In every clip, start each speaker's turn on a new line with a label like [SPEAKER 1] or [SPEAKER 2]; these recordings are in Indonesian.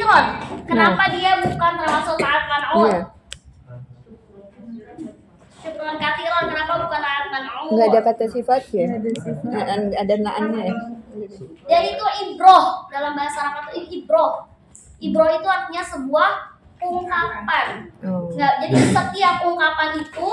[SPEAKER 1] kathirun. Kenapa dia bukan termasuk naat man'ut?
[SPEAKER 2] Iya.
[SPEAKER 1] Syukron kathirun, kenapa bukan naat man'ut?
[SPEAKER 2] Nggak ada kata sifat ya?
[SPEAKER 3] Ada sifat.
[SPEAKER 2] Ada naannya ya?
[SPEAKER 1] Dan itu ibroh, dalam bahasa Arab itu ibroh. Ibroh itu artinya sebuah ungkapan.
[SPEAKER 2] Oh.
[SPEAKER 1] Nggak, jadi setiap ungkapan itu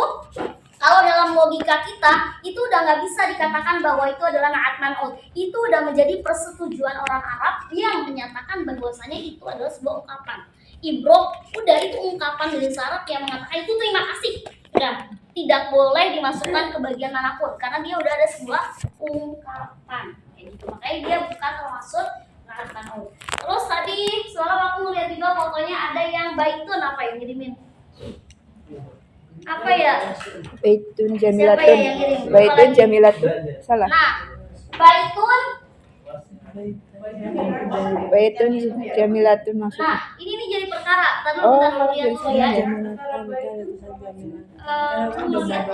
[SPEAKER 1] kalau dalam logika kita itu udah nggak bisa dikatakan bahwa itu adalah naat man'ut. Itu udah menjadi persetujuan orang Arab yang menyatakan bahwasanya itu adalah sebuah ungkapan. Ibroh, udah itu ungkapan dari Arab yang mengatakan itu terima kasih. Udah tidak boleh dimasukkan ke bagian manapun karena dia udah ada sebuah ungkapan. Kayak gitu. Makanya dia bukan termasuk naat man'ut. Terus tadi semalam aku ngeliat juga fotonya ada yang baitun, apa yang ngirimin? Apa ya?
[SPEAKER 2] Baitun
[SPEAKER 1] Siapa
[SPEAKER 2] jamilatun.
[SPEAKER 1] ya yang ngirim?
[SPEAKER 2] Baitun jamilatun. Salah.
[SPEAKER 1] Nah, baitun.
[SPEAKER 2] Baitun jamilatun maksudnya.
[SPEAKER 1] Nah, ini nih jadi perkara. Tadi
[SPEAKER 2] Oh,
[SPEAKER 1] kita mau lihat dulu ya.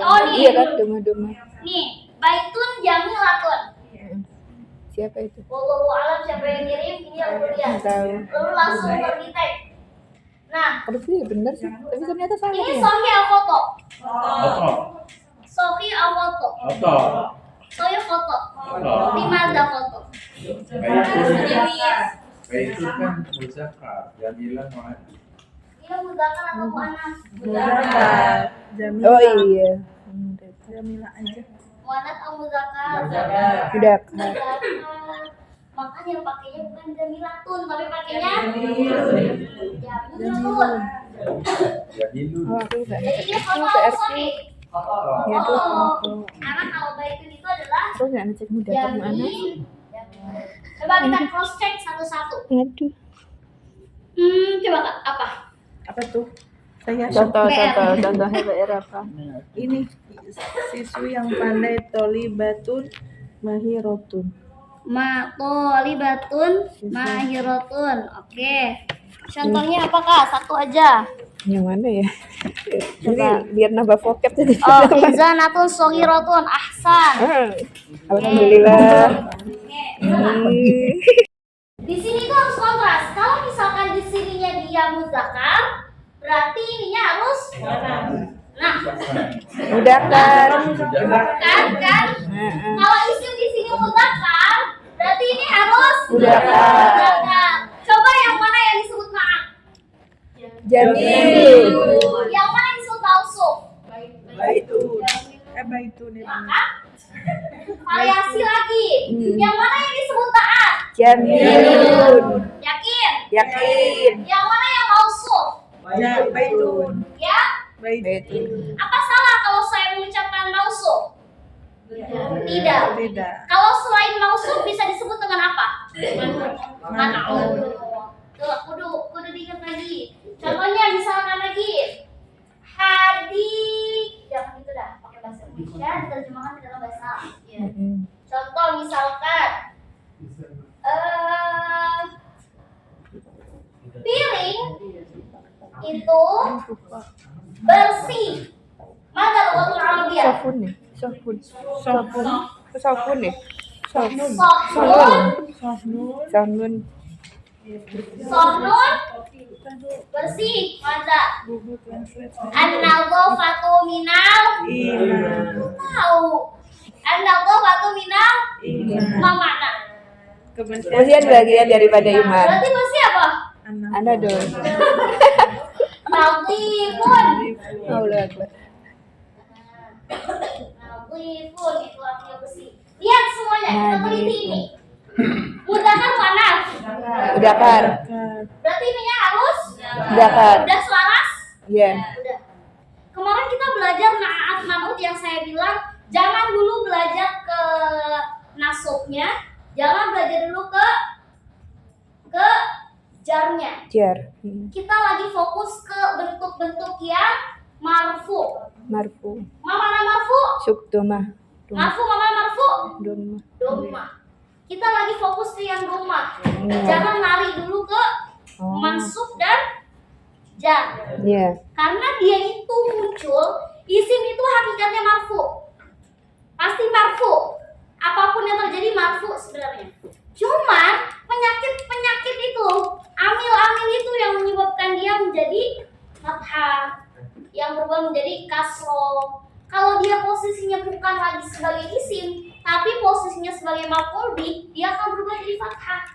[SPEAKER 1] Oh nih,
[SPEAKER 2] Iya kan, duma-duma.
[SPEAKER 1] nih, baitun jamilatun.
[SPEAKER 2] Siapa itu?
[SPEAKER 1] Wallahu alam siapa yang ngirim, ini aku lihat.
[SPEAKER 2] Nggak tahu.
[SPEAKER 1] Lalu langsung pergi tag. Nah,
[SPEAKER 2] Harusnya ya benar sih, tapi ternyata salah
[SPEAKER 1] ini
[SPEAKER 2] ya.
[SPEAKER 1] Sohi Al-Foto.
[SPEAKER 4] Oto.
[SPEAKER 1] Sohi Al-Foto.
[SPEAKER 4] Oto.
[SPEAKER 1] Sohi foto. Di mana foto?
[SPEAKER 4] Baik itu kan muzakkar, jamilan mana?
[SPEAKER 1] Ini mudzakkar atau muannas?
[SPEAKER 3] Muzakkar.
[SPEAKER 2] Oh iya.
[SPEAKER 3] Jamila aja.
[SPEAKER 1] Muannas atau mudzakkar?
[SPEAKER 2] Udah kan.
[SPEAKER 1] Mudzakkar. Makanya yang pakainya bukan jamilatun, tapi pakainya jamilatun.
[SPEAKER 4] Jamilun.
[SPEAKER 2] Oh, aku nggak
[SPEAKER 1] Jadi
[SPEAKER 2] ngecek
[SPEAKER 1] dia
[SPEAKER 2] itu
[SPEAKER 1] foto
[SPEAKER 2] PRT.
[SPEAKER 1] atau sohi?
[SPEAKER 2] Ya tuh.
[SPEAKER 1] Oh, karena kalau baitun itu adalah
[SPEAKER 2] Aku nggak ngecek mudah kamu anak.
[SPEAKER 1] jamin. Coba kita cross check satu-satu.
[SPEAKER 2] Aduh.
[SPEAKER 1] Coba Kak, apa?
[SPEAKER 3] Apa tuh? Saya
[SPEAKER 2] Contoh
[SPEAKER 1] PR.
[SPEAKER 2] PR apa?
[SPEAKER 3] ini siswi yang pandai tolibatun mahirotun.
[SPEAKER 1] Tolibatun mahiratun. Oke. Contohnya apa Kak? Satu aja.
[SPEAKER 2] Yang mana ya?
[SPEAKER 1] Coba.
[SPEAKER 2] Ini biar nambah vocab tadi.
[SPEAKER 1] Oh, izanatun soghiratun. Ahsan.
[SPEAKER 2] Alhamdulillah.
[SPEAKER 1] Oke.
[SPEAKER 2] Hmm.
[SPEAKER 1] Di sini tuh harus kontras. Kalau misalkan di sininya dia muzakkar, berarti ininya harus nah,
[SPEAKER 2] Udah kan?
[SPEAKER 1] kan? Kalau isim di sini muzakkar, berarti ini harus
[SPEAKER 2] Muzakkar.
[SPEAKER 1] muzakkar. Coba yang mana yang disebut naat?
[SPEAKER 2] Jamil.
[SPEAKER 1] Yang mana yang disebut mausuf?
[SPEAKER 3] Baitun. Baitun ini.
[SPEAKER 1] Maka variasi lagi. Yang mana yang disebut taat?
[SPEAKER 2] Jamilun.
[SPEAKER 1] Yakin?
[SPEAKER 2] Yakin.
[SPEAKER 1] Yang mana yang mausuf?
[SPEAKER 3] Ya, baitun.
[SPEAKER 1] Ya?
[SPEAKER 2] Betul.
[SPEAKER 1] Apa salah kalau saya mengucapkan mausuf? Tidak.
[SPEAKER 3] Tidak.
[SPEAKER 1] Kalau selain mausuf bisa disebut dengan apa? Man'ut. Tuh, kudu diingat lagi. Contohnya misalkan lagi jangan gitu dah, pakai bahasa Indonesia diterjemahkan ke dalam bahasa Arab. Ya. Contoh misalkan piring itu bersih. Mana lughatul Arabiyah?
[SPEAKER 2] Sofun nih. Sofun. Sofun. Sofun nih. Sofun.
[SPEAKER 1] Sohnun,
[SPEAKER 2] Sofun.
[SPEAKER 1] sohnun bersih. Mana? An-nadhafatu minal tahu. An-nadhafatu minal mana?
[SPEAKER 2] Kemudian bagian daripada iman.
[SPEAKER 1] Berarti bersih apa?
[SPEAKER 2] Anda dong.
[SPEAKER 1] Nadhifun.
[SPEAKER 2] Allah Akbar.
[SPEAKER 1] Nadhifun itu artinya bersih. Lihat semuanya, kita teliti ini. Mudzakkar muannats.
[SPEAKER 2] Udah kan?
[SPEAKER 1] Berarti ininya harus
[SPEAKER 2] Udah kan?
[SPEAKER 1] udah selaras?
[SPEAKER 2] Iya.
[SPEAKER 1] Udah. Kemarin kita belajar naat man'ut yang saya bilang jangan dulu belajar ke nasubnya, jangan belajar dulu ke jarnya.
[SPEAKER 2] Jar.
[SPEAKER 1] Kita lagi fokus ke bentuk-bentuk yang marfu.
[SPEAKER 2] Marfu.
[SPEAKER 1] Mana marfu?
[SPEAKER 2] Sukdoma.
[SPEAKER 1] Marfu mana marfu?
[SPEAKER 2] Doma.
[SPEAKER 1] Doma. Kita lagi fokus ke yang doma. Jangan lari dulu ke mansub dan jar.
[SPEAKER 2] Iya.
[SPEAKER 1] Karena dia itu muncul, isim itu hakikatnya marfu. Pasti marfu. Apapun yang terjadi marfu sebenarnya. Cuman penyakit itu, amil-amil kalau dia posisinya bukan lagi sebagai isim, tapi posisinya sebagai maf'ul bih, dia akan berubah jadi fathah.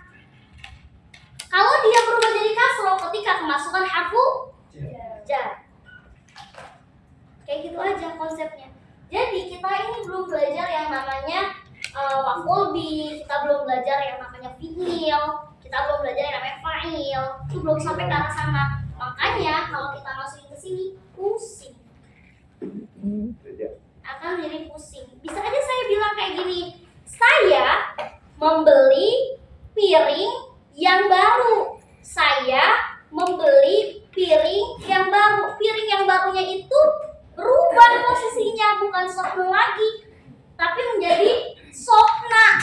[SPEAKER 1] Kalau dia berubah jadi kasroh ketika kemasukan harfu jar. Kayak gitu aja konsepnya. Jadi kita ini belum belajar yang namanya maf'ul bih, kita belum belajar yang namanya fi'il, kita belum belajar yang namanya fa'il. Itu belum sampai ke arah sana. Makanya kalau kita masukin ke sini pusing. Akan jadi pusing. Bisa aja saya bilang kayak gini, saya membeli piring yang baru. Saya membeli piring yang baru. Piring yang barunya itu berubah posisinya, bukan sofna lagi, tapi menjadi sofna.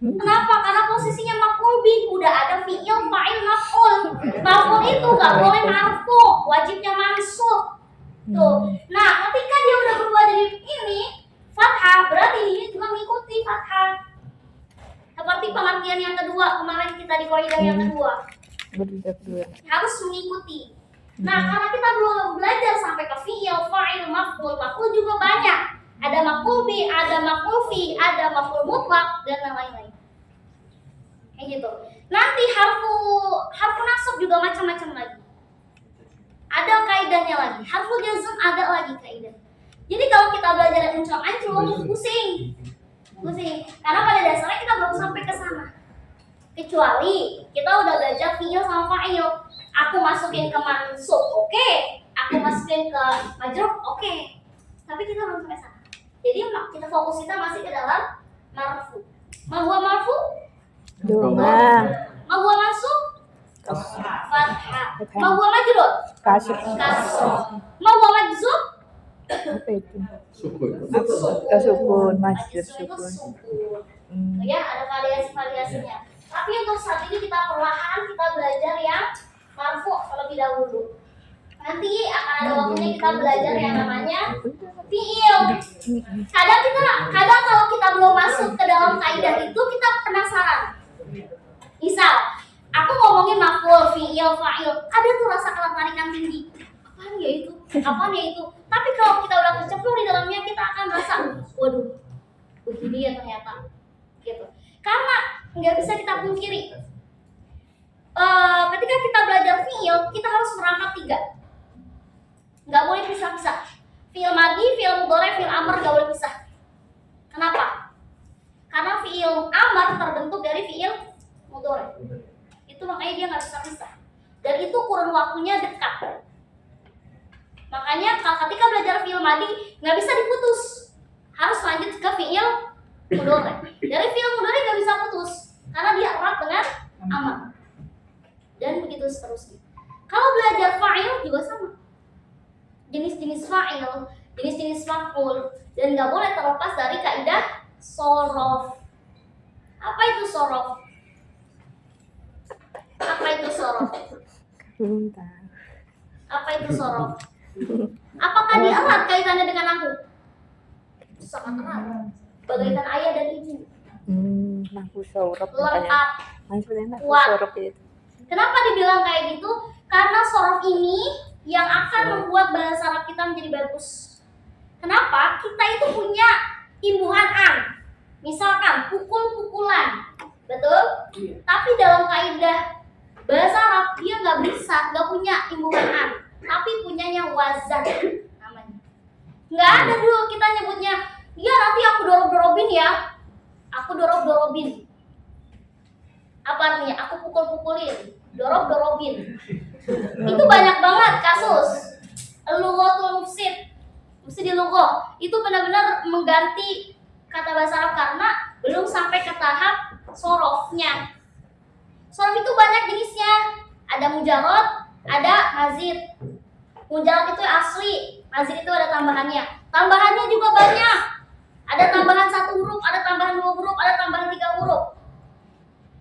[SPEAKER 1] Kenapa? Karena posisinya maf'ul bih, udah ada fi'il, fa'il, maf'ul. Maf'ul itu nggak boleh marfu, wajibnya mansub. Tuh. Nah, ketika dia udah berubah jadi ini fathah, berarti ini juga mengikuti fathah. Seperti pengertian yang kedua kemarin kita di kaidah yang kedua, harus mengikuti. Nah, karena kita belum belajar sampai ke fi'il, fa'il, maf'ul, maf'ul juga banyak. Ada maf'ul bih, ada maf'ul fi, ada maf'ul mutlak dan lain-lain. Kayak gitu. Nanti harfu nasab juga macam-macam lagi. Ada kaidahnya lagi. Harfu jazm ada lagi kaidah. Jadi kalau kita belajar ancur-ancur, pusing. Karena pada dasarnya kita belum sampai ke sana. Kecuali kita udah belajar fi'il sama fa'il. Aku masukin ke mansub, oke. Aku masukin ke majrur, oke. Tapi kita belum sampai sana. Jadi kita fokus kita masih ke dalam marfu. Ma huwa marfu?
[SPEAKER 2] Doma.
[SPEAKER 1] Ma huwa mansub? Fathah. Ma huwa majrur?
[SPEAKER 2] Kasih.
[SPEAKER 1] Kasrah. Ma huwa majzum?
[SPEAKER 2] Apa itu?
[SPEAKER 4] Sukun.
[SPEAKER 2] Sukun, masjid
[SPEAKER 1] Itu
[SPEAKER 2] sukun.
[SPEAKER 1] sukun. Ya, ada variasi-variasinya. Tapi untuk saat ini kita perlahan kita belajar yang marfu terlebih dahulu. Nanti akan ada waktunya kita belajar yang namanya fi'il. Kadang kalau kita belum masuk ke dalam kaidah itu kita penasaran. Misal, aku ngomongin maf'ul, fi'il, fa'il, ada tuh rasa ketertarikan tinggi. Apaan ya itu? Apaan ya itu? Tapi kalau kita udah kecemplung di dalamnya, kita akan rasa, waduh, begini ya ternyata. Gitu. Karena nggak bisa kita pungkiri. Ketika kita belajar fi'il, kita harus merangkap 3. Nggak boleh pisah-pisah. Fi'il madhi, fi'il mudhari, fi'il amr nggak boleh pisah. Kenapa? Karena fi'il amr terbentuk dari fi'il mudhari. Itu makanya dia nggak bisa pisah. Dan itu kurun waktunya dekat. Makanya ketika belajar fi'il madhi nggak bisa diputus. Harus lanjut ke fi'il mudhari. Dari fi'il mudhari nggak bisa putus karena dia erat dengan amr. Dan begitu seterusnya. Kalau belajar fa'il juga sama. Jenis-jenis fa'il, jenis-jenis maf'ul, dan nggak boleh terlepas dari kaidah sorof. Apa itu sorof? Apa itu sorof? Apa itu sorof? Apakah dia erat kaitannya dengan aku? Sangat erat. Bagaikan ayah dan ibu.
[SPEAKER 2] Aku sorop makanya.
[SPEAKER 1] Lengkap.
[SPEAKER 2] Maksudnya aku
[SPEAKER 1] Kuat.
[SPEAKER 2] sorop itu.
[SPEAKER 1] Kenapa dibilang kayak gitu? Karena sorof ini yang akan membuat bahasa Arab kita menjadi bagus. Kenapa? Kita itu punya imbuhan an. Misalkan pukul-pukulan, betul? Tapi dalam kaidah bahasa Arab dia nggak bisa, nggak punya imbuhan an, tapi punyanya wazan namanya. Nggak ada dulu kita nyebutnya, dia nanti aku dorob-dorobin ya, aku dorob-dorobin. Apa artinya? Aku pukul-pukulin, dorob-dorobin. Itu banyak banget kasus. Lughatul mufsid di lughah itu benar-benar mengganti kata bahasa Arab karena belum sampai ke tahap sorofnya. Sorof itu banyak jenisnya. Ada mujarrad, ada mazid. Mujarrad itu asli, mazid itu ada tambahannya. Tambahannya juga banyak. Ada tambahan 1 huruf, ada tambahan 2 huruf, ada tambahan 3 huruf.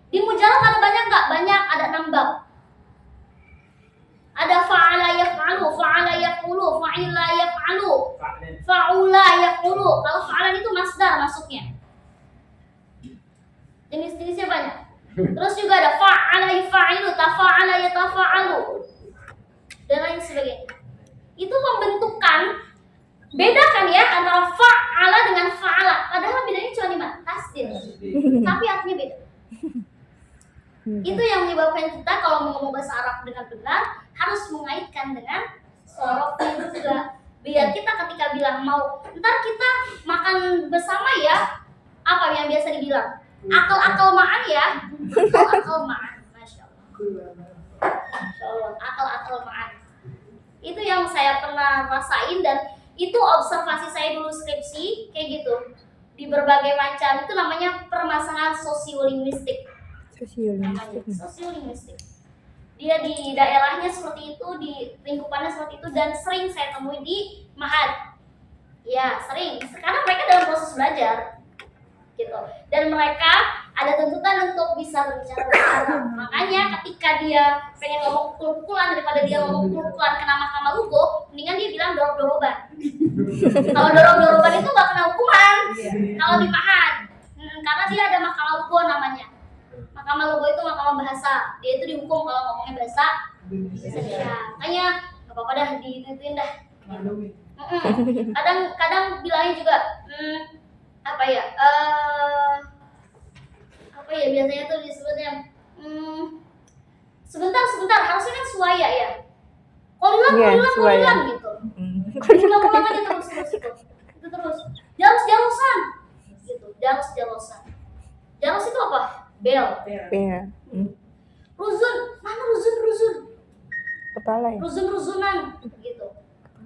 [SPEAKER 1] Di mujarrad ada banyak nggak? Banyak, ada 6 bab. Ada fa'ala yaf'alu, fa'ala yaf'ulu, fa'ila yaf'alu, fa'ula yaf'ulu. Kalau fa'alan itu masdar masuknya. Jenis-jenisnya banyak. Terus juga ada fa'ala yaf'alu, tafa'ala yatafa'alu, dan lain sebagainya. Itu pembentukan Beda kan ya antara fa'ala dengan fa'ala. Padahal bedanya cuma di mana? Tasdid. Tapi artinya beda. Itu yang menyebabkan kita kalau mau ngomong bahasa Arab dengan benar harus mengaitkan dengan sorofnya juga. Biar kita ketika bilang mau ntar kita makan bersama ya, apa yang biasa dibilang? Akal-akal ma'an ya. Akal-akal ma'an. Masya Allah. Masya Allah. Akal-akal ma'an. Itu yang saya pernah rasain dan itu observasi saya dulu skripsi kayak gitu di berbagai macam, itu namanya permasalahan sosiolinguistik. Sosiolinguistik. Dia di daerahnya seperti itu, di lingkupannya seperti itu, dan sering saya temui di Mahad. Ya sering. Sekarang mereka dalam proses belajar, gitu. Dan mereka ada tuntutan untuk bisa berbicara bahasa Arab. Makanya ketika dia pengen ngomong pukul-pukulan, daripada dia ngomong pukul-pukulan kena mahkamah lugo, mendingan dia bilang dorok-doroban. Kalau dorok-doroban itu gak kena hukuman. Kalau di Mahad, karena dia ada mahkamah lugo namanya. Mahkamah lugo itu mahkamah bahasa. Dia itu dihukum kalau ngomongnya bahasa Indonesia. Makanya gak apa-apa dah, dituin dah. Kadang bilangnya juga apa ya biasanya tuh disebutnya sebentar harusnya kan suaya ya, kolilan gitu, ulang aja terus itu terus jalos-jalosan gitu, jalos-jalosan. Jalos itu apa? Bel. Ruzun, mana ruzun
[SPEAKER 2] Kepala ya?
[SPEAKER 1] ruzun-ruzunan gitu,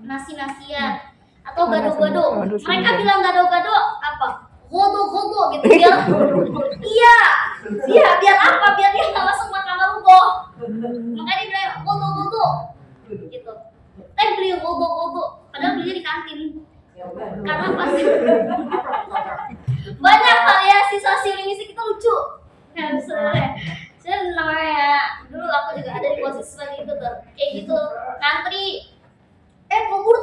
[SPEAKER 1] nasi-nasian atau gado-gado. Mereka bilang gado-gado apa? Godo gitu biar biar apa? Biar dia nggak masuk mahkamah lugo. Makanya dia bilang godo gitu. Teh beli godo padahal belinya di kantin. Karena pasti banyak variasi sosiolinguistik itu lucu. Ya sebenarnya. Saya namanya dulu aku juga ada di posisi seperti itu tuh. Kayak gitu ngantri. Tobur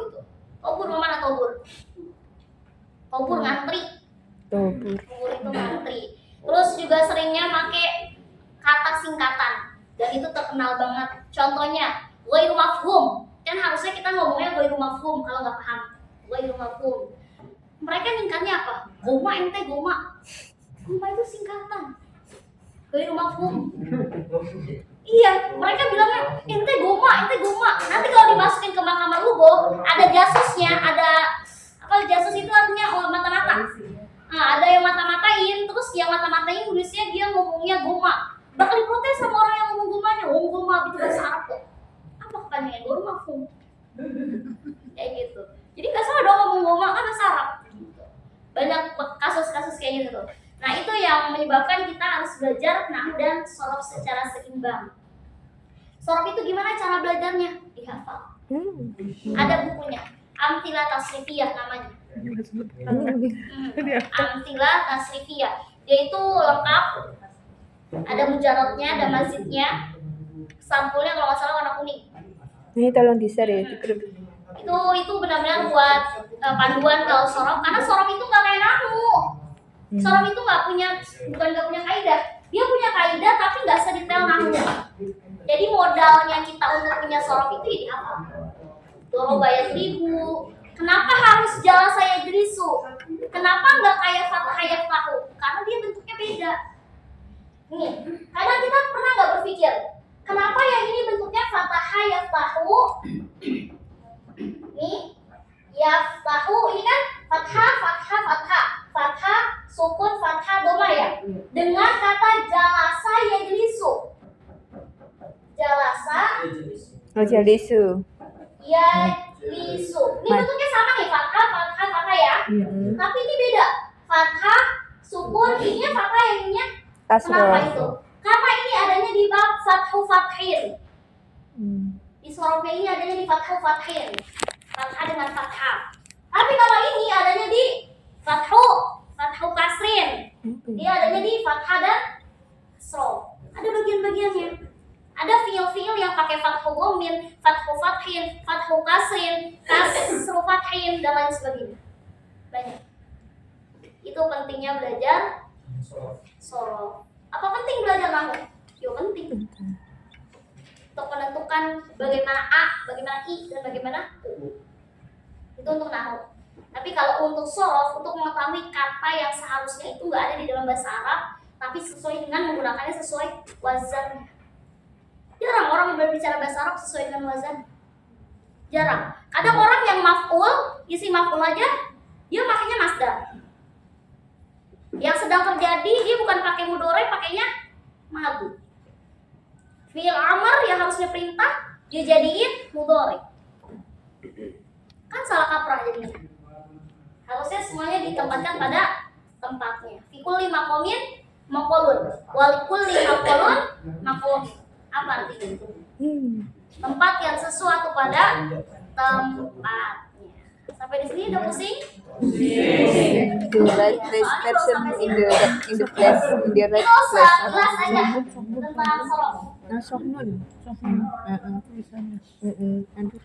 [SPEAKER 1] gitu. Tobur mana tobur? Tobur ngantri. Tobur itu ngantri. Terus juga seringnya make kata singkatan dan itu terkenal banget. Contohnya, ghairu mafhum. Kan harusnya kita ngomongnya ghairu mafhum kalau nggak paham. Ghairu mafhum. Mereka ningkatnya apa? Goma ente goma. Goma itu singkatan. Ghairu mafhum. Iya, mereka bilangnya ente goma. Nanti kalau dimasukin ke mahkamah lugo, ada jasusnya, ada jasus itu artinya mata-mata. Nah, ada yang mata-matain, terus yang mata-matain nulisnya dia ngomongnya goma. Bakal diprotes sama orang yang ngomong gomanya. Goma gitu bahasa Arab kok. Apa kepanjangannya? Ghairu mafhum. Kayak gitu. Jadi nggak salah dong ngomong goma kan bahasa Arab. Banyak kasus-kasus kayak gitu tuh. Nah, itu yang menyebabkan kita harus belajar nahwu dan shorof secara seimbang. Shorof itu gimana cara belajarnya? Dihafal. Ada bukunya. Amtilah Tasrifiyah namanya. Amtilah Tasrifiyah. Dia itu lengkap. Ada mujarotnya, ada mazidnya. Sampulnya kalau nggak salah warna kuning.
[SPEAKER 2] Ini tolong di-share ya.
[SPEAKER 1] Itu benar-benar buat panduan kalau shorof. Karena shorof itu nggak kayak nahwu. Shorof itu nggak punya kaidah. Dia punya kaidah tapi nggak sedetail nahwu. Jadi modalnya kita untuk punya shorof itu ya dihafal. Doroba yadribu. Kenapa harus jalasa yadrisu? Kenapa nggak kayak fathah yaftahu? Karena dia bentuknya beda. Nih, kadang kita pernah nggak berpikir, kenapa yang ini bentuknya fathah yaftahu? Nih, yaftahu ini kan fathah, sukun, fathah, doma ya. Dengan kata jalasa yadrisu. Jalasa
[SPEAKER 2] Jalisu.
[SPEAKER 1] yadrisu. Ini bentuknya sama nih, fathah ya. Tapi ini beda. Fathah, sukun, ininya fathah, ininya kenapa itu? Karena ini adanya di bab fathu fathin. Di sorofnya ini adanya di fathu fathin. Fathah dengan fathah. Tapi kalau ini adanya di fathu kasrin. Dia adanya di fathah dan kasroh. Ada bagian-bagiannya. Ada fiil-fiil yang pakai fathu dhammin, fathu fathin, fathu kasrin, kasru fathin dan lain sebagainya. Banyak. Itu pentingnya belajar shorof. Apa penting belajar nahwu? Yo penting. Untuk menentukan bagaimana a, bagaimana i dan bagaimana u. Itu untuk nahu. Tapi kalau untuk sorof, untuk mengetahui kata yang seharusnya itu nggak ada di dalam bahasa Arab, tapi sesuai dengan menggunakannya sesuai wazannya. Jarang orang berbicara bahasa Arab sesuai dengan wazan. Jarang. Kadang orang yang maf'ul, isi maf'ul aja, dia makanya masdar. Yang sedang terjadi, dia bukan pakai mudhari, pakainya madu. Fi'il amr yang harusnya perintah, dia jadiin mudhari. Kan salah kaprah jadinya. Harusnya semuanya ditempatkan pada tempatnya. Fi kulli maqamin maqalun, wal kulli maqalun maqam. Apa artinya? Tempat yang sesuatu pada tempatnya. Sampai di sini udah pusing?
[SPEAKER 2] The right place person in the place in the right
[SPEAKER 1] Itu
[SPEAKER 2] place.
[SPEAKER 1] sekelas aja tentang sorof.
[SPEAKER 2] Nah, sohnun. Aduh.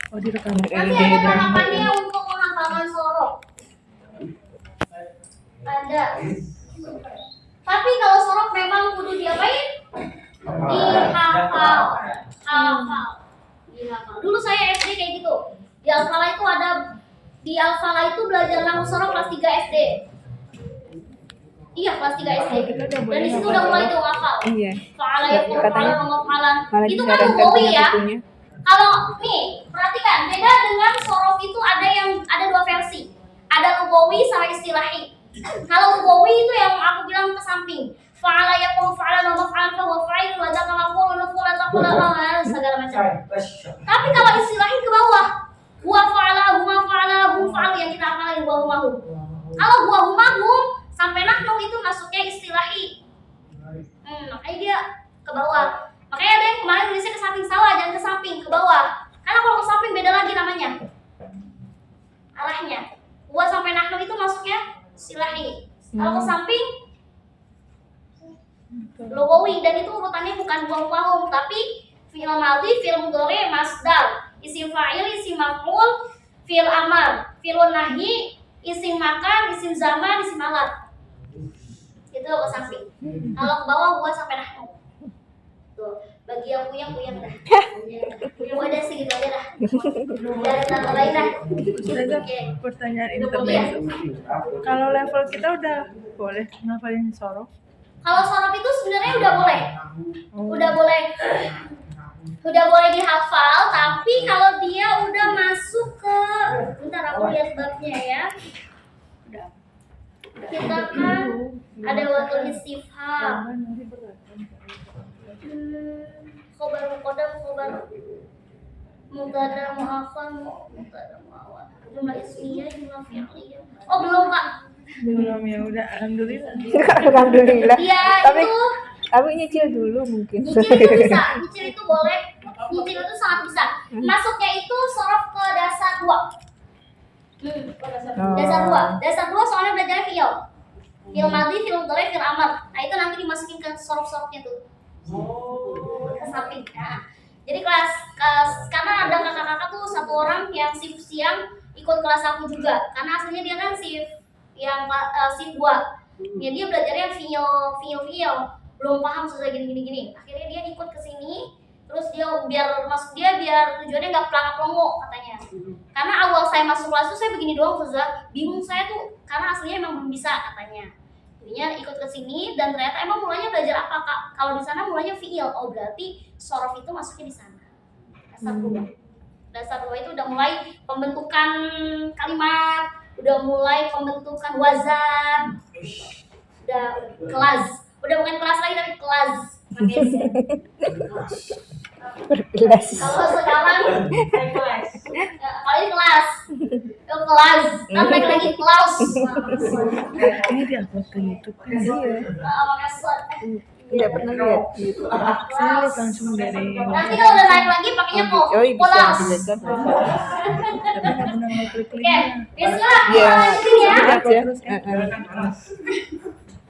[SPEAKER 3] Oh direkam.
[SPEAKER 1] Nanti ada tahapannya untuk menghafalkan sorof. Ada. Tapi kalau sorof memang kudu diapain? Dihafal. Dihafal. Dulu saya SD kayak gitu. Di Al-Falah itu belajar nahwu sorof kelas 3 SD. Iya, kelas 3 SD. Dan di situ udah mulai tuh hafal.
[SPEAKER 2] Iya.
[SPEAKER 1] Fa'ala yaqulu
[SPEAKER 2] Katanya
[SPEAKER 1] fa'ala wa maf'alan.
[SPEAKER 2] malah
[SPEAKER 1] Itu kan
[SPEAKER 2] disarankan
[SPEAKER 1] lugawi
[SPEAKER 2] punya
[SPEAKER 1] ya.
[SPEAKER 2] bukunya.
[SPEAKER 1] Kalau nih, perhatikan beda dengan sorof itu ada dua versi. Ada lugawi sama istilahi. Kalau lugawi itu yang aku bilang ke samping. Fa'ala yaqulu fa'ala wa maf'alan fa huwa fa'il wa dzaka maqul nafula taqula segala macam. Tapi kalau istilahi ke bawah, huwa fa'ala huma fa'ala hum fa'alu yang kita hafalin huwa huma hum. Kalau huwa huma hum sampai nahnu itu masuknya istilahi. Makanya dia ke bawah. Makanya ada yang kemarin nulisnya ke samping, salah, jangan ke samping, ke bawah. Karena kalau ke samping beda lagi namanya. Arahnya. Huwa sampai nahnu itu masuknya istilahi. Kalau ke samping lugawi, dan itu urutannya bukan huwa hum, tapi fi'il madhi, fi'il mudhari, masdar, isim fa'il, isim maf'ul, fi'il amar, fi'il nahi, isim makan, isim zaman, isim alat. Itu ke samping. Kalau ke bawah huwa sampai nahnu. Tuh, bagi yang puyeng dah. Udah sih gitu aja dah. Dari tanda lain dah.
[SPEAKER 3] Ustazah,
[SPEAKER 1] Oke.
[SPEAKER 3] pertanyaan
[SPEAKER 1] Itu kuliah.
[SPEAKER 3] intermezzo. Kalau level kita udah boleh ngafalin sorof?
[SPEAKER 1] Kalau sorof itu sebenarnya udah boleh. Udah boleh dihafal, tapi kalau dia udah masuk ke, bentar aku lihat babnya ya. Kita kan ada waktu istifham. Khobar muqaddam, khobar mubtada muakhar, mubtada muawwal. Jumlah ismiyah, jumlah fi'liyah. Oh, belum, Kak.
[SPEAKER 3] Belum ya udah alhamdulillah.
[SPEAKER 2] Alhamdulillah.
[SPEAKER 1] Dia
[SPEAKER 2] Tapi
[SPEAKER 1] itu
[SPEAKER 2] nyicil dulu mungkin.
[SPEAKER 1] nyicil itu bisa, nyicil itu boleh, nyicil itu sangat bisa. Masuknya itu sorof ke dasar 2. Dasar 2 soalnya belajar fi'il. Fi'il madhi, fi'il mudhari, fi'il amr. Nah, itu nanti dimasukin ke sorof-sorofnya tuh. Ke samping. Nah, jadi karena ada kakak-kakak tuh satu orang yang shift siang ikut kelas aku juga. Karena aslinya dia kan shift yang shift 2. Ya dia belajarnya fi'il. Belum paham susah gini. Akhirnya dia ikut ke sini. Terus dia biar tujuannya nggak pelangak-pelongo katanya. Karena awal saya masuk kelas tuh saya begini doang susah. Bingung saya tuh karena aslinya emang belum bisa katanya. Jadinya ikut ke sini dan ternyata emang mulanya belajar apa, Kak? Kalau di sana mulanya fi'il. Oh, berarti sorof itu masuknya di sana. Dasar 2 itu udah mulai pembentukan kalimat, udah mulai pembentukan wazan. Udah kelas. Udah bukan kelas lagi tapi kelas.
[SPEAKER 2] Berkelas.
[SPEAKER 1] Kalau sekarang kelas. Sampai lagi kelas.
[SPEAKER 3] Ini diupload ke YouTube kan?
[SPEAKER 1] Pakai slot.
[SPEAKER 2] Tidak pernah lihat gitu.
[SPEAKER 3] Saya lihat langsung dari.
[SPEAKER 1] Nanti kalau udah naik lagi pakainya kok.
[SPEAKER 2] Oh, bisa
[SPEAKER 1] Kelas.
[SPEAKER 2] bisa.
[SPEAKER 3] Tapi nggak pernah
[SPEAKER 1] Oke,
[SPEAKER 3] ngeklik-kliknya.
[SPEAKER 1] bismillah.
[SPEAKER 2] Iya.
[SPEAKER 1] Lanjutin ya.
[SPEAKER 2] Aja.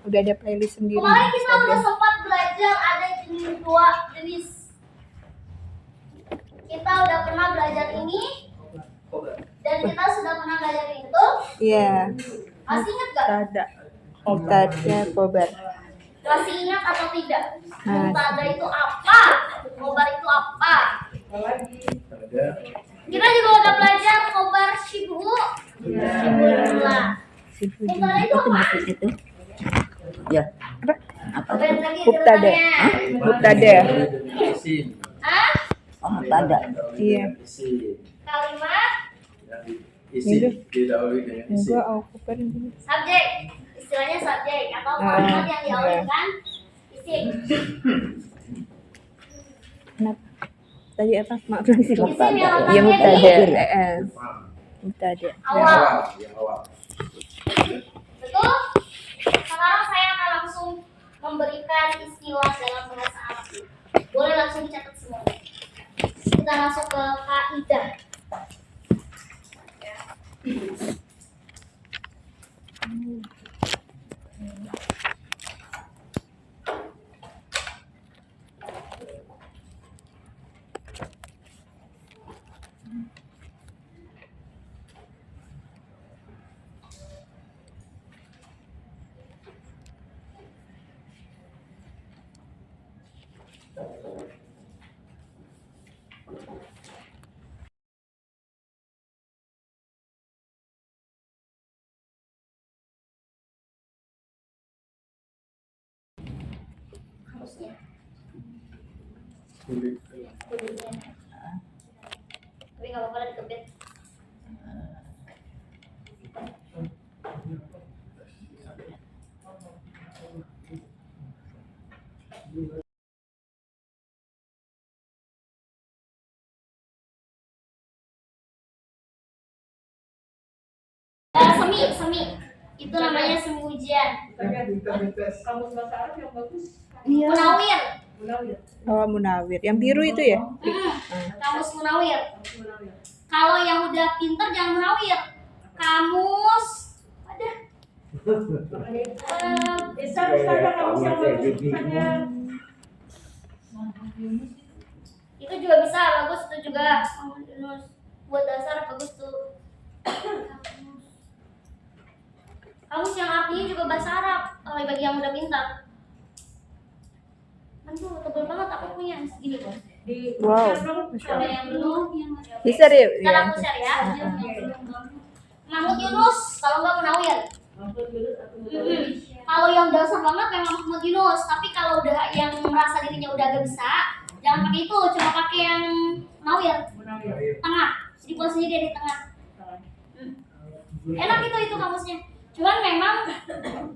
[SPEAKER 2] Udah ada playlist sendiri.
[SPEAKER 1] Kemarin kita udah sempat belajar ada dua jenis. Kita udah pernah belajar ini dan kita sudah pernah belajar itu.
[SPEAKER 2] Iya.
[SPEAKER 1] Masih ingat gak?
[SPEAKER 3] Tada.
[SPEAKER 2] Tadnya kobar.
[SPEAKER 1] Masih ingat atau tidak?
[SPEAKER 2] Mas.
[SPEAKER 1] Mubtada itu apa? Khobar itu apa?
[SPEAKER 4] Ada
[SPEAKER 1] Kita juga udah belajar
[SPEAKER 5] itu maksudnya tuh? Ya. Apa?
[SPEAKER 1] Band lagi
[SPEAKER 2] Mubtada.
[SPEAKER 1] ceritanya.
[SPEAKER 2] Mubtada.
[SPEAKER 4] Isim.
[SPEAKER 1] Hah?
[SPEAKER 5] Oh, ada.
[SPEAKER 2] Iya.
[SPEAKER 4] Isim.
[SPEAKER 1] Kalimat
[SPEAKER 4] Yang isim didahului dengan isim.
[SPEAKER 2] Enggak, aku kan
[SPEAKER 1] subjek, istilahnya subjek atau kalimat yang diawalikan isim.
[SPEAKER 2] kenapa? Tadi apa? Maaf lagi sih.
[SPEAKER 1] Isim yang
[SPEAKER 2] Iya,
[SPEAKER 1] letaknya
[SPEAKER 2] mubtada.
[SPEAKER 1] di
[SPEAKER 2] Mubtada.
[SPEAKER 1] awal.
[SPEAKER 4] Yang awal.
[SPEAKER 1] Betul? Sekarang saya akan langsung memberikan istilah dalam bahasa Arab. Boleh langsung dicatat semua. Kita masuk ke kaidah. Harusnya.
[SPEAKER 4] Sulit.
[SPEAKER 1] Tapi nggak apa-apa lah dikebet. Semi. Itu namanya semi ujian.
[SPEAKER 3] Kamus bahasa Arab yang bagus.
[SPEAKER 2] Iya.
[SPEAKER 1] Munawir.
[SPEAKER 3] Munawir.
[SPEAKER 2] Oh, Munawir. Yang biru itu ya?
[SPEAKER 1] Kamus munawir.
[SPEAKER 3] Munawir.
[SPEAKER 1] Kalau yang udah pinter jangan munawir. Kamus ada.
[SPEAKER 3] Bisa kamus yang bagus bukannya
[SPEAKER 1] Itu juga bisa bagus, itu juga buat dasar bagus tuh. Kamus yang artinya juga bahasa Arab kalau bagi yang udah pintar. Aduh, tebel banget aku punya segini kok.
[SPEAKER 3] di
[SPEAKER 2] Wow.
[SPEAKER 1] Ada yang belum, yang
[SPEAKER 2] Bisa deh.
[SPEAKER 1] Ntar
[SPEAKER 2] Ya.
[SPEAKER 1] aku share ya. Mahmud Yunus, kalau nggak Munawir.
[SPEAKER 3] Mahfud Yunus atau
[SPEAKER 1] Kalau yang dasar banget memang Mahmud Yunus, tapi kalau udah yang merasa dirinya udah agak bisa, jangan pakai itu, cuma pakai yang Munawir.
[SPEAKER 3] Munawir.
[SPEAKER 1] Tengah, jadi posisinya dia di tengah. Enak itu kamusnya. Cuman memang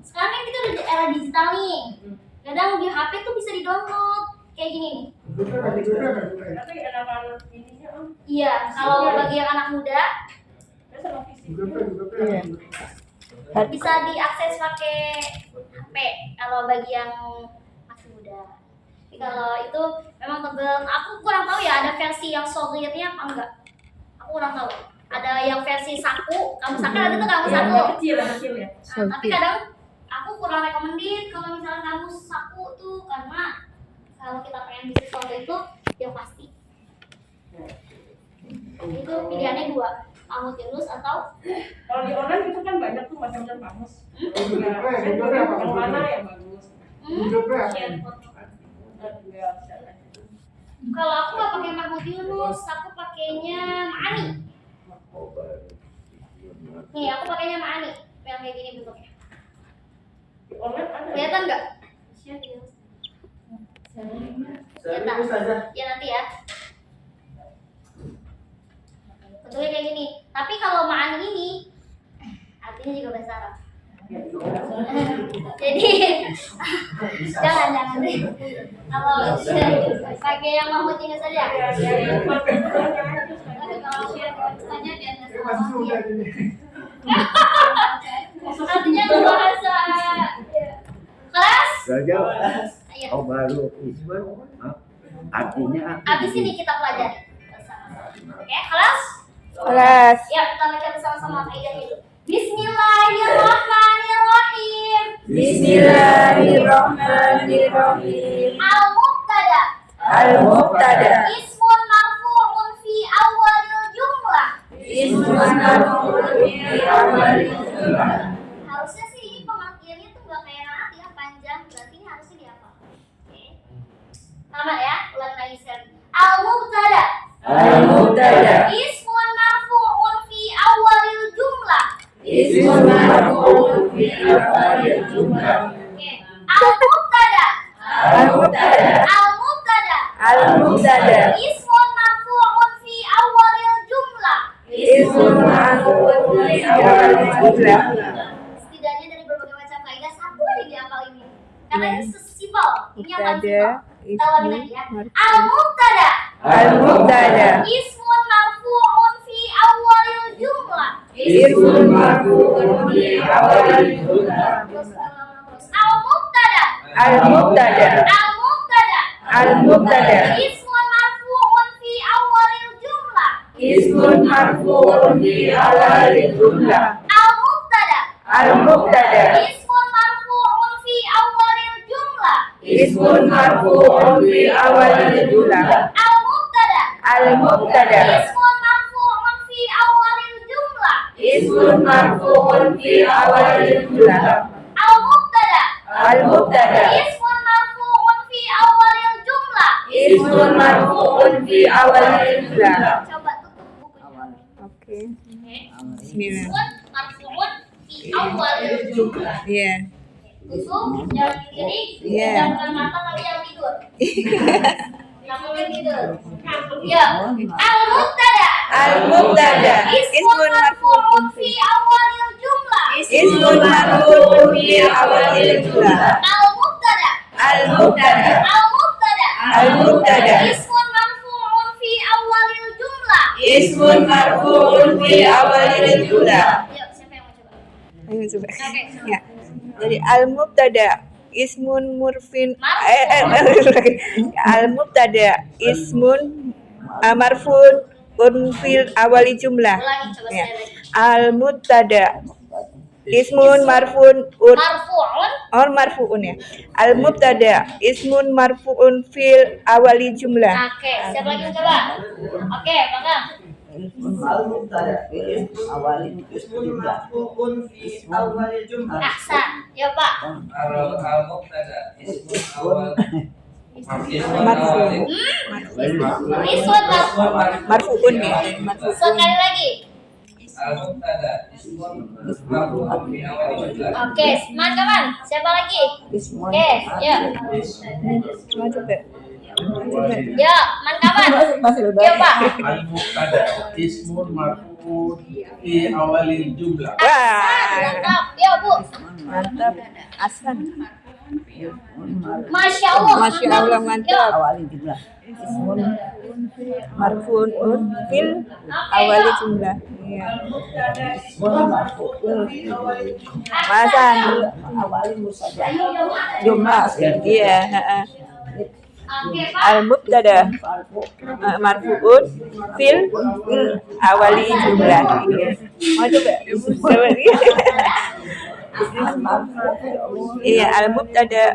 [SPEAKER 1] sekarang kan kita udah di era digital nih. Kadang di HP tuh bisa di-download kayak gini nih.
[SPEAKER 3] Tapi enakan ininya om.
[SPEAKER 1] Iya, kalau bagi yang anak muda
[SPEAKER 3] Saya sama fisik.
[SPEAKER 2] Iya.
[SPEAKER 1] bisa diakses pakai HP. Kalau bagi yang masih muda. Tapi kalau itu memang tebel. Aku kurang tahu ya ada versi yang solidnya apa enggak. Aku kurang tahu. Ada yang versi saku, kamu saku ada tuh kamu saku.
[SPEAKER 3] Yang kecil ya.
[SPEAKER 1] Nah, tapi kadang aku kurang rekomendin kalau misalnya kamu saku tuh karena kalau kita pengen bisnis foto itu yang pasti. Itu pilihannya dua, Mahmud Yunus atau
[SPEAKER 3] Kalau di online itu kan banyak tuh macam-macam kamus. Yang mana yang bagus?
[SPEAKER 1] share foto. Kalau aku nggak pakai Mahmud Yunus, aku pakainya Ma'ani. Nih, aku pakainya Ma'ani yang kayak gini bentuknya.
[SPEAKER 3] Di online ada.
[SPEAKER 1] Kelihatan nggak? Kelihatan. Ya nanti ya. Bentuknya kayak gini. Tapi kalau Ma'ani ini artinya juga bahasa Arab. Jadi jangan deh. Kalau pakai yang Mahmud ini saja. Kalau share saja biar nggak salah. Artinya bahasa kelas.
[SPEAKER 6] Saja.
[SPEAKER 1] Ayo.
[SPEAKER 6] Oh baru Isman. Artinya
[SPEAKER 1] Abis ini kita pelajari bersama. Oke, kelas.
[SPEAKER 2] Kelas.
[SPEAKER 1] Ya, kita baca bersama-sama kaidahnya itu. Bismillahirrahmanirrahim.
[SPEAKER 2] Bismillahirrahmanirrahim.
[SPEAKER 1] Al-Mubtada.
[SPEAKER 2] Al-Mubtada.
[SPEAKER 1] Ismun marfu'un fi awalil jumlah.
[SPEAKER 2] Ismun marfu'un fi awalil jumlah.
[SPEAKER 1] Harusnya sih ini pengertiannya tuh nggak kayak nanti ya panjang, berarti ini harusnya dihafal. Oke. Sama ya, ulang lagi sekali. Al-Mubtada.
[SPEAKER 2] Al-Mubtada.
[SPEAKER 1] Ismun marfu'un fi awalil jumlah.
[SPEAKER 2] Ismun marfu'un fi awalil
[SPEAKER 1] Oke. Al-mubtada.
[SPEAKER 2] Al-mubtada.
[SPEAKER 1] Al-mubtada.
[SPEAKER 2] Al-mubtada.
[SPEAKER 1] Ismun marfu'un fi awalil jumlah.
[SPEAKER 2] Ismun marfu'un fi awalil jumlah.
[SPEAKER 1] Setidaknya dari berbagai macam kaidah satu aja dihafal ini. Karena ini sesimpel. Ini yang paling
[SPEAKER 2] Mubtada,
[SPEAKER 1] simpel. Kita ulangi lagi ya.
[SPEAKER 2] ismun
[SPEAKER 1] Al-mubtada.
[SPEAKER 2] Al-mubtada.
[SPEAKER 1] Ismun marfu'un fi awalil jumlah.
[SPEAKER 2] Ismun marfu'un fi awalil jumlah.
[SPEAKER 1] Terus al-mubtada.
[SPEAKER 2] Al-mubtada.
[SPEAKER 1] Al-mubtada.
[SPEAKER 2] Al-mubtada.
[SPEAKER 1] Ismun marfu'un fi awalil jumlah.
[SPEAKER 2] Ismun marfu'un fi awalil jumlah.
[SPEAKER 1] Al-mubtada.
[SPEAKER 2] Al-mubtada.
[SPEAKER 1] Ismun marfu'un fi awalil jumlah.
[SPEAKER 2] Ismun marfu'un fi awalil jumlah.
[SPEAKER 1] Al-mubtada.
[SPEAKER 2] Al-mubtada.
[SPEAKER 1] Ismun marfu'un fi awalil jumlah.
[SPEAKER 2] Ismun marfu'un fi awalil jumlah.
[SPEAKER 1] Al-mubtada.
[SPEAKER 2] Al-mubtada.
[SPEAKER 1] Ismun marfu'un fi awalil jumlah.
[SPEAKER 2] Ismun marfu'un fi awalil jumlah.
[SPEAKER 1] Coba tutup bukunya.
[SPEAKER 2] Oke.
[SPEAKER 1] Oke.
[SPEAKER 2] Bismillah.
[SPEAKER 1] Ismun marfu'un fi awalil jumlah.
[SPEAKER 2] Iya.
[SPEAKER 1] Tutup, jangan kiri,
[SPEAKER 2] Iya.
[SPEAKER 1] jangan bukan mata tapi yang tidur. Yang mungkin tidur. Ya. Al-mubtada.
[SPEAKER 2] Al-mubtada.
[SPEAKER 1] Ismun marfu'un fi awalil jumlah.
[SPEAKER 2] Ismun marfu'un fi awalil jumlah.
[SPEAKER 1] Al-mubtada.
[SPEAKER 2] Al-mubtada.
[SPEAKER 1] Al-mubtada.
[SPEAKER 2] Al-mubtada.
[SPEAKER 1] Ismun marfu'un fi awalil jumlah.
[SPEAKER 2] Ismun marfu'un fi awalil jumlah.
[SPEAKER 1] Yuk, siapa yang mau coba?
[SPEAKER 2] Ayo coba.
[SPEAKER 1] Oke.
[SPEAKER 2] Ya. Jadi al-mubtada ismun murfin al-mubtada ismun marfu'un fil awali jumlah.
[SPEAKER 1] Ulangi coba
[SPEAKER 2] Ya.
[SPEAKER 1] sekali lagi.
[SPEAKER 2] Al-mubtada ismun marfu'un
[SPEAKER 1] Marfu'un.
[SPEAKER 2] marfu'un ya. Al-mubtada ismun marfu'un fil awali jumlah.
[SPEAKER 1] Oke, siapa lagi yang coba? Oke, Bang.
[SPEAKER 6] Al-mubtada fi'il awalin jumlah.
[SPEAKER 1] Ahsan. Ya, Pak.
[SPEAKER 7] Al-mubtada ismun awal
[SPEAKER 2] Marfu'.
[SPEAKER 1] Ismun marfu'.
[SPEAKER 2] Marfu'un ya. Marfu'un.
[SPEAKER 1] Sekali lagi.
[SPEAKER 7] Al-mubtada ismun marfu'un fi awal jumlah.
[SPEAKER 1] Oke, teman-teman. Siapa lagi?
[SPEAKER 6] Ismun
[SPEAKER 1] Oke, ya.
[SPEAKER 2] Coba coba.
[SPEAKER 1] Ya, teman-teman. Ya, Pak.
[SPEAKER 4] Al-mubtada ismun marfu'un fi awalil jumlah.
[SPEAKER 1] Ahsan,
[SPEAKER 2] Wah,
[SPEAKER 1] lengkap. Ya, Bu.
[SPEAKER 2] mantap. Asan.
[SPEAKER 1] Masya Allah.
[SPEAKER 2] Masya Allah, mantap.
[SPEAKER 6] awalin jumlah. Ismun
[SPEAKER 2] Marfu'un fil awali jumlah. Iya.
[SPEAKER 6] ismun marfu'un
[SPEAKER 2] Masan.
[SPEAKER 6] awalin musaja. Jumlah.
[SPEAKER 2] Iya, heeh.
[SPEAKER 1] Oke, Pak.
[SPEAKER 2] Al-mubtada marfu'un fil awali jumlah. Mau coba? Coba. Iya, al-mubtada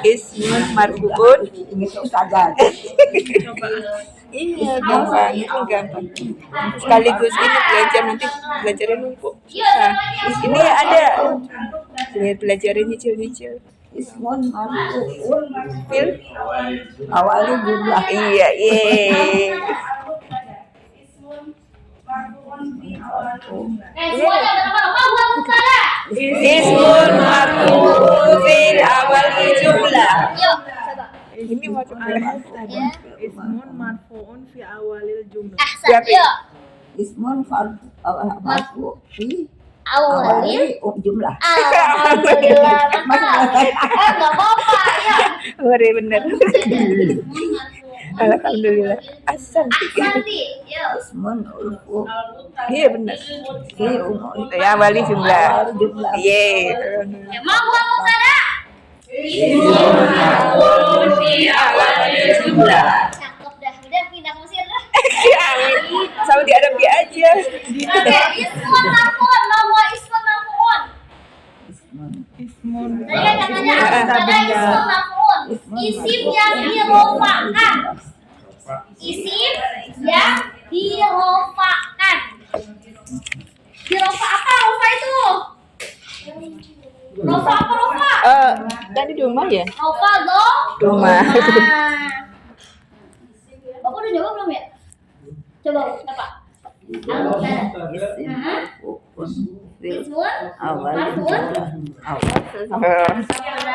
[SPEAKER 2] ismun marfu'un.
[SPEAKER 6] Itu saja.
[SPEAKER 2] Iya, gampang, itu gampang. Sekaligus ini belajar nanti belajarnya numpuk. Nah, ini ada belajarin nyicil-nyicil.
[SPEAKER 6] Ismun marfu'un
[SPEAKER 2] Fil
[SPEAKER 6] awalin jumlah.
[SPEAKER 2] iya, iya.
[SPEAKER 1] Semuanya bersama-sama. Wa mubtada.
[SPEAKER 2] Ismun marfu'un fil awali jumlah.
[SPEAKER 1] Yuk, coba.
[SPEAKER 2] Ini mau coba.
[SPEAKER 1] Ya.
[SPEAKER 8] Ismun marfu'un fi awalil jumlah.
[SPEAKER 1] Ahsan.
[SPEAKER 2] Siapa?
[SPEAKER 1] Yuk.
[SPEAKER 6] Ismun marfu fi
[SPEAKER 1] Awalin.
[SPEAKER 6] awalin jumlah.
[SPEAKER 1] Alhamdulillah. Enggak apa-apa. Ya.
[SPEAKER 2] Bener bener. Alhamdulillah. Asal.
[SPEAKER 1] Ahsanti. Yuk.
[SPEAKER 6] Ismun marfu
[SPEAKER 2] Iya bener.
[SPEAKER 6] fi
[SPEAKER 2] Ya awali jumlah.
[SPEAKER 6] awalin jumlah.
[SPEAKER 2] Iya.
[SPEAKER 1] Ya, ma huwa mubtada?
[SPEAKER 2] Awali jumlah.
[SPEAKER 1] Cakep dah. Udah pindah Mesir dah.
[SPEAKER 2] Saudi Arabia aja.
[SPEAKER 1] Oke, ismun marfu'un. Ma huwa ismun marfu'un?
[SPEAKER 8] Ismun
[SPEAKER 1] Tadi kan katanya mubtada ismun marfu'un. Isim yang dirofa'kan. Isim yang dirofa'kan. Dirofa apa? Rofa itu? Rofa apa rofa?
[SPEAKER 2] Tadi di rumah ya?
[SPEAKER 1] Rofa dong.
[SPEAKER 2] Rumah.
[SPEAKER 1] Bapak udah nyoba belum ya? Coba, apa? Al-mubtada.
[SPEAKER 6] Isim marfu'un
[SPEAKER 1] Ismun
[SPEAKER 6] awal
[SPEAKER 1] marfu'un.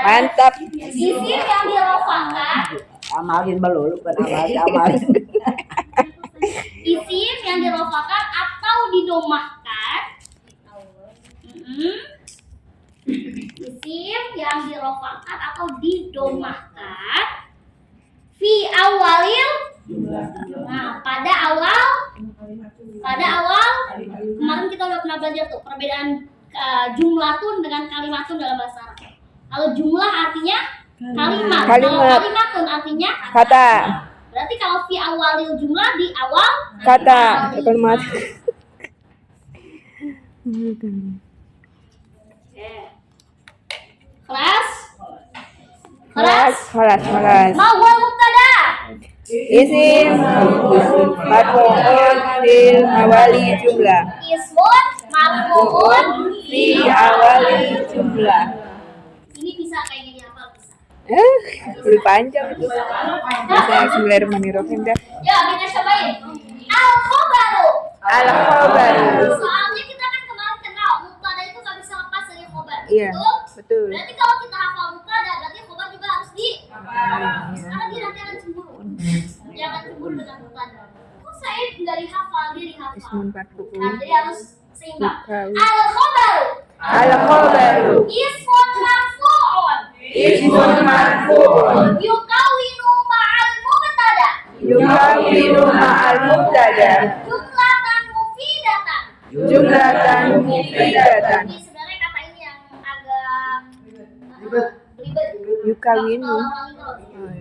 [SPEAKER 2] Mantap.
[SPEAKER 1] Isim yang dirofakkan.
[SPEAKER 6] amalin belum amalin
[SPEAKER 1] Isim yang dirofakkan atau didomahkan. Isim yang dirofakkan atau didomahkan fi awalil. Nah, pada awal kemarin kita udah pernah belajar tuh perbedaan jumlatun dengan kalimatun dalam bahasa Arab. Kalau jumlah artinya kalimat. Kalau kalimatun artinya
[SPEAKER 2] Kata.
[SPEAKER 1] Berarti kalau fi awalil jumlah di awal
[SPEAKER 2] Kata. Kalimat. Kelas.
[SPEAKER 1] Ma huwa mubtada?
[SPEAKER 2] Isim marfu'un fil awali jumlah.
[SPEAKER 1] Ismun marfu'un
[SPEAKER 2] Fi awali jumlah.
[SPEAKER 1] Ini bisa kayak gini apa bisa?
[SPEAKER 2] Lebih panjang itu. Bisa Bismillahirrahmanirrahim dah.
[SPEAKER 1] Ya, kita cobain. Al-khobaru.
[SPEAKER 2] Al-khobaru.
[SPEAKER 1] Soalnya kita kan kemarin kenal mubtada itu nggak bisa lepas dari khobar.
[SPEAKER 2] Iya, betul.
[SPEAKER 1] Berarti kalau kita hafal mubtada, berarti khobar juga harus di. Karena dia nanti akan cemburu. Dia akan cemburu dengan mubtada. Kok saya nggak dihafal, dia dihafal.
[SPEAKER 2] Ismun marfu'un.
[SPEAKER 1] Nah, jadi harus seimbang.
[SPEAKER 2] Bukan.
[SPEAKER 1] Al-khobaru.
[SPEAKER 2] Al-khobaru.
[SPEAKER 1] Ismun marfu'un.
[SPEAKER 2] Ismun marfu'un.
[SPEAKER 1] Yukawinu ma'al mubtada.
[SPEAKER 2] Yukawinu ma'al mubtada.
[SPEAKER 1] Jumlatan mufidatan.
[SPEAKER 2] Jumlatan mufidatan.
[SPEAKER 1] Ini sebenarnya kata ini yang agak ribet.
[SPEAKER 2] Yukawinu.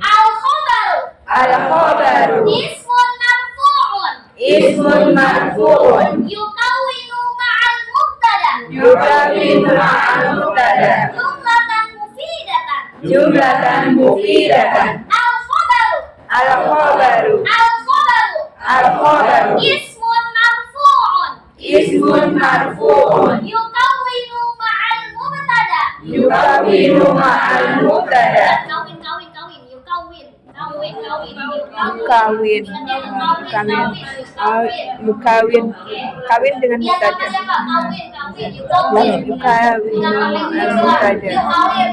[SPEAKER 1] Al-khobaru.
[SPEAKER 2] Al-khobaru.
[SPEAKER 1] Ismun marfu'un.
[SPEAKER 2] Ismun marfu'un.
[SPEAKER 1] Yukawinu ma'al mubtada.
[SPEAKER 2] Yukawinu ma'al mubtada.
[SPEAKER 1] Jumlatan mufidatan.
[SPEAKER 2] Jumlatan mufidatan.
[SPEAKER 1] Al-khobaru.
[SPEAKER 2] Al-khobaru.
[SPEAKER 1] Al-khobaru.
[SPEAKER 2] Al-khobaru.
[SPEAKER 1] Ismun marfu'un.
[SPEAKER 2] Ismun marfu'un.
[SPEAKER 1] Yukawinu ma'al mubtada.
[SPEAKER 2] Yukawinu ma'al mubtada.
[SPEAKER 1] Kawin.
[SPEAKER 2] Kawin. Kawin. Kawin dengan
[SPEAKER 1] Iya, sama
[SPEAKER 2] mubtada.
[SPEAKER 1] siapa? Kawin. Yukawin
[SPEAKER 2] Yukawinu ma'al mubtada.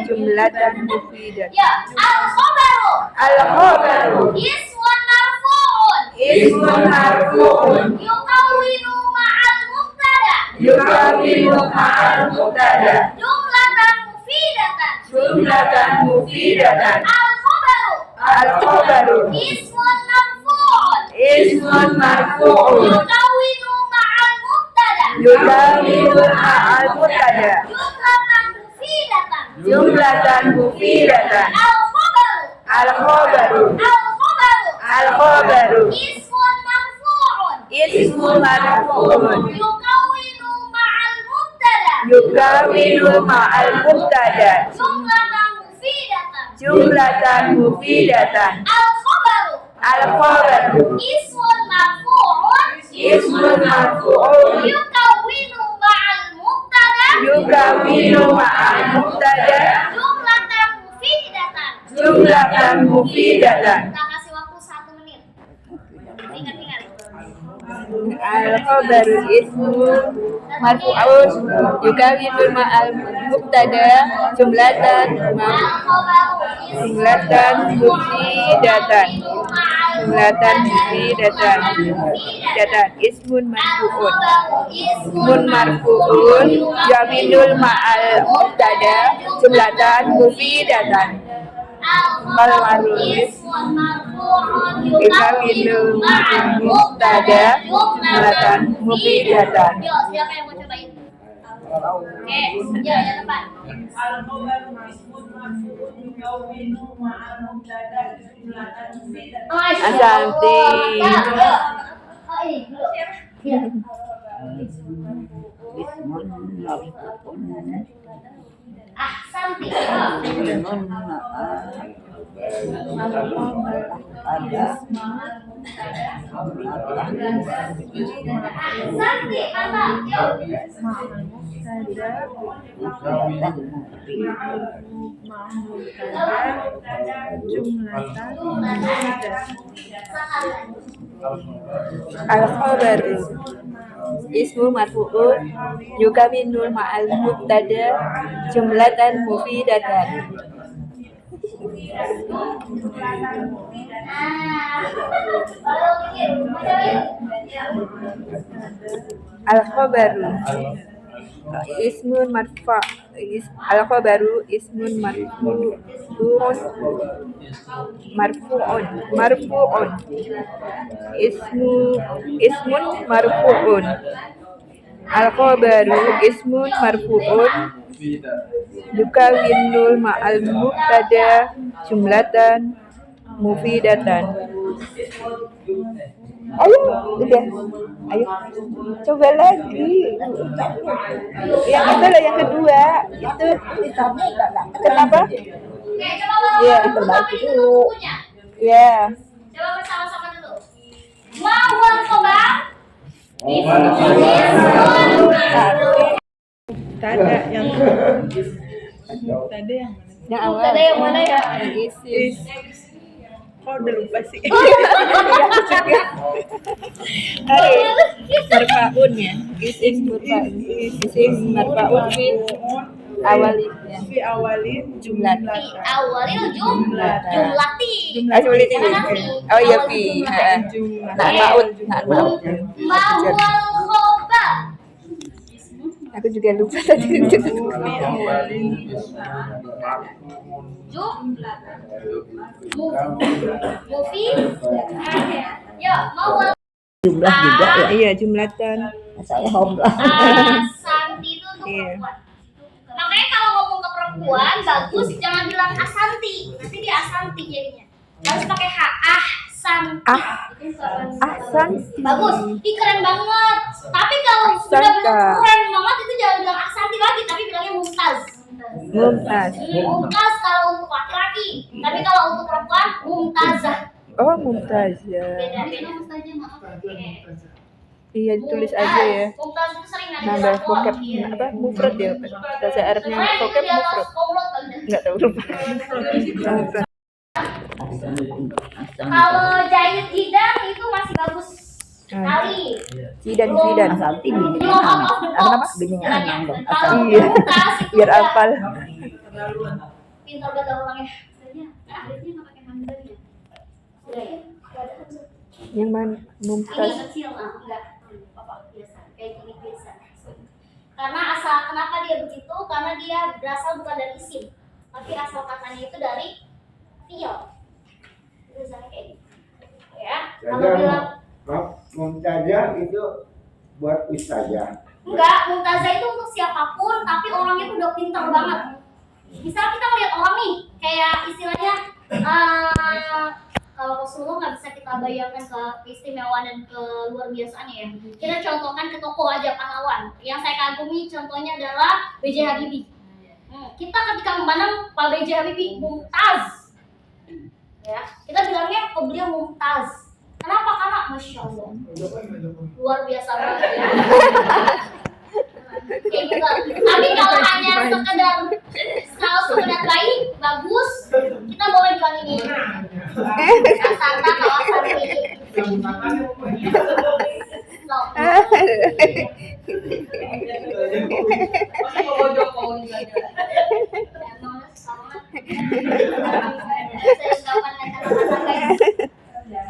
[SPEAKER 2] Jumlatan mufidatan.
[SPEAKER 1] Ya, al-khobaru.
[SPEAKER 2] Al-khobaru.
[SPEAKER 1] Ismun marfu'un.
[SPEAKER 2] Ismun marfu'un.
[SPEAKER 1] Yukawinu ma'al mubtada.
[SPEAKER 2] Yukawinu ma'al mubtada.
[SPEAKER 1] Jumlatan mufidatan.
[SPEAKER 2] Jumlatan mufidatan.
[SPEAKER 1] Al-khobaru.
[SPEAKER 2] Al-khobaru.
[SPEAKER 1] Ismun marfu'un.
[SPEAKER 2] Ismun marfu'un.
[SPEAKER 1] Yukawinu ma'al mubtada.
[SPEAKER 2] Yukawinu ma'al mubtada.
[SPEAKER 1] Jumlatan mufidatan.
[SPEAKER 2] Jumlatan mufidatan.
[SPEAKER 1] Al-khobaru.
[SPEAKER 2] Al-khobaru.
[SPEAKER 1] Al-khobaru.
[SPEAKER 2] Al-khobaru.
[SPEAKER 1] Ismun marfu'un.
[SPEAKER 2] Ismun marfu'un.
[SPEAKER 1] Yukawinu ma'al mubtada.
[SPEAKER 2] Yukawinu ma'al mubtada.
[SPEAKER 1] Jumlatan mufidatan.
[SPEAKER 2] Jumlatan mufidatan.
[SPEAKER 1] Al-khobaru.
[SPEAKER 2] Al-khobaru.
[SPEAKER 1] Ismun marfu'un.
[SPEAKER 2] Ismun marfu'un.
[SPEAKER 1] Yukawinu ma'al mubtada.
[SPEAKER 2] Yukawinu ma'al mubtada.
[SPEAKER 1] Jumlatan mufidatan.
[SPEAKER 2] Jumlatan mufidatan.
[SPEAKER 1] Kita kasih waktu 1 menit. Ingat.
[SPEAKER 2] Al-khobaru ismun marfu'un. Yukawinu ma'al mubtada. Jumlatan
[SPEAKER 1] Al-khobaru.
[SPEAKER 2] Jumlatan mufidatan. Jumlatan mufidatan. Datan ismun marfu'un. Ismun marfu'un. Yukawinu ma'al mubtada. Jumlatan mufidatan.
[SPEAKER 1] Al-khobaru. Ismun marfu'un.
[SPEAKER 2] Yukawinu ma'al mubtada. Jumlatan mufidatan.
[SPEAKER 1] Yuk, siapa yang mau cobain? Oke, ya depan.
[SPEAKER 2] Asante.
[SPEAKER 6] ismun marfu'un
[SPEAKER 1] Ahsanti.
[SPEAKER 6] ismun ada
[SPEAKER 1] Ahsanti, mantap. Yuk.
[SPEAKER 8] Jumlatan
[SPEAKER 2] Al-khobaru. ismu marfu'un yukawinul ma'al mubtada jumlatan mufidatan. Al-khabaru ismun marfa al-khabaru ismun marfu'un ismun marfu'un al-khabaru ismun marfu'un yukawinul ma'al mubtada jumlatan mufidatan. Ayo, udah. Ayo. Coba lagi. Yang itu lah yang kedua. Itu kenapa?
[SPEAKER 1] Oke, coba
[SPEAKER 2] Iya,
[SPEAKER 1] itu
[SPEAKER 6] perbaiki dulu.
[SPEAKER 1] bukunya.
[SPEAKER 2] Ya.
[SPEAKER 1] Coba bersama-sama dulu. Mawar khobar.
[SPEAKER 8] Tada yang Tada yang mana?
[SPEAKER 2] Yang awal.
[SPEAKER 1] Ada yang mana ya?
[SPEAKER 2] Yang isim.
[SPEAKER 8] Oh, udah lupa sih.
[SPEAKER 2] Marfaun ya. Isim marfaun. Isim marfaun fi awalin.
[SPEAKER 8] Fi awalin
[SPEAKER 2] Jumlatan.
[SPEAKER 1] Di awalil jumlati.
[SPEAKER 2] Jumlati.
[SPEAKER 1] Jangan fi.
[SPEAKER 2] Oh iya
[SPEAKER 1] Awal
[SPEAKER 2] fi.
[SPEAKER 1] jumlah.
[SPEAKER 2] Nah, maut.
[SPEAKER 1] Mawar khobar.
[SPEAKER 2] Aku juga lupa tadi.
[SPEAKER 1] Mufi. Ya, mawar
[SPEAKER 6] Jumlah juga ya.
[SPEAKER 2] Iya, jumlatan.
[SPEAKER 6] Saya homlah.
[SPEAKER 1] Asanti itu untuk
[SPEAKER 2] Iya.
[SPEAKER 1] perempuan. Makanya kalau ngomong ke perempuan bagus jangan bilang asanti, nanti dia asanti jadinya. Harus pakai h ahsanti.
[SPEAKER 2] Ahsan.
[SPEAKER 1] Bagus, ih keren banget. Tapi kalau sudah
[SPEAKER 2] Ahsanta.
[SPEAKER 1] bilang keren banget itu jangan bilang ahsanti lagi, tapi bilangnya mumtaz.
[SPEAKER 2] Mumtaz.
[SPEAKER 1] Mumtaz kalau untuk laki-laki, tapi kalau untuk perempuan mumtazah.
[SPEAKER 2] Oh, mumtaz ya.
[SPEAKER 1] Beda mustazah maaf.
[SPEAKER 2] Iya, ditulis aja ya.
[SPEAKER 1] Mumtaz itu sering ada di
[SPEAKER 2] Nambah
[SPEAKER 1] rapor.
[SPEAKER 2] vocab apa? Mufrad ya. Bahasa Arabnya
[SPEAKER 1] Makanya itu
[SPEAKER 2] vocab
[SPEAKER 1] di atas
[SPEAKER 2] mufrad.
[SPEAKER 1] komplot benda.
[SPEAKER 2] Enggak tahu lupa. Mufrad.
[SPEAKER 1] Kalau jahit jidan itu masih bagus sekali.
[SPEAKER 2] Jidan.
[SPEAKER 6] Asanti bininya
[SPEAKER 1] Belum out
[SPEAKER 6] Anang.
[SPEAKER 1] of the
[SPEAKER 6] Apa?
[SPEAKER 1] box.
[SPEAKER 6] Bininya Anang dong.
[SPEAKER 1] Kalau
[SPEAKER 2] Iya.
[SPEAKER 1] mumtaz itu
[SPEAKER 2] Biar
[SPEAKER 1] udah
[SPEAKER 2] hafal.
[SPEAKER 1] pintar banget orangnya. Sebenarnya akhirnya nggak pakai hamzah ya. Udah ya. Nggak ada hamzah.
[SPEAKER 2] Yang mana?
[SPEAKER 1] Ini
[SPEAKER 2] Mumtaz.
[SPEAKER 1] kecil enggak apa biasa kayak gini biasa. Karena asal kenapa dia begitu? Karena dia berasal bukan dari isim, tapi asal katanya itu dari fiil. Tulisannya kayak gitu. Ya, kalau bilang
[SPEAKER 9] Mumtazah itu buat ustazah.
[SPEAKER 1] enggak, mumtazah itu untuk siapapun, tapi orangnya tuh udah pintar banget. Misal kita ngeliat orang nih, kayak istilahnya kalau Rasulullah nggak bisa kita bayangkan ke keistimewaan dan ke luar biasaannya ya. Kita contohkan ke tokoh aja pahlawan. Yang saya kagumi contohnya adalah B.J. Habibie. Kita ketika memandang Pak B.J. Habibie mumtaz, ya kita bilangnya oh beliau mumtaz. Kenapa? Karena masya Allah luar biasa banget ya. Kayak gitu. Tapi kalau hanya sekedar baik, bagus, kita boleh bilang ini. Santa kawasan ini.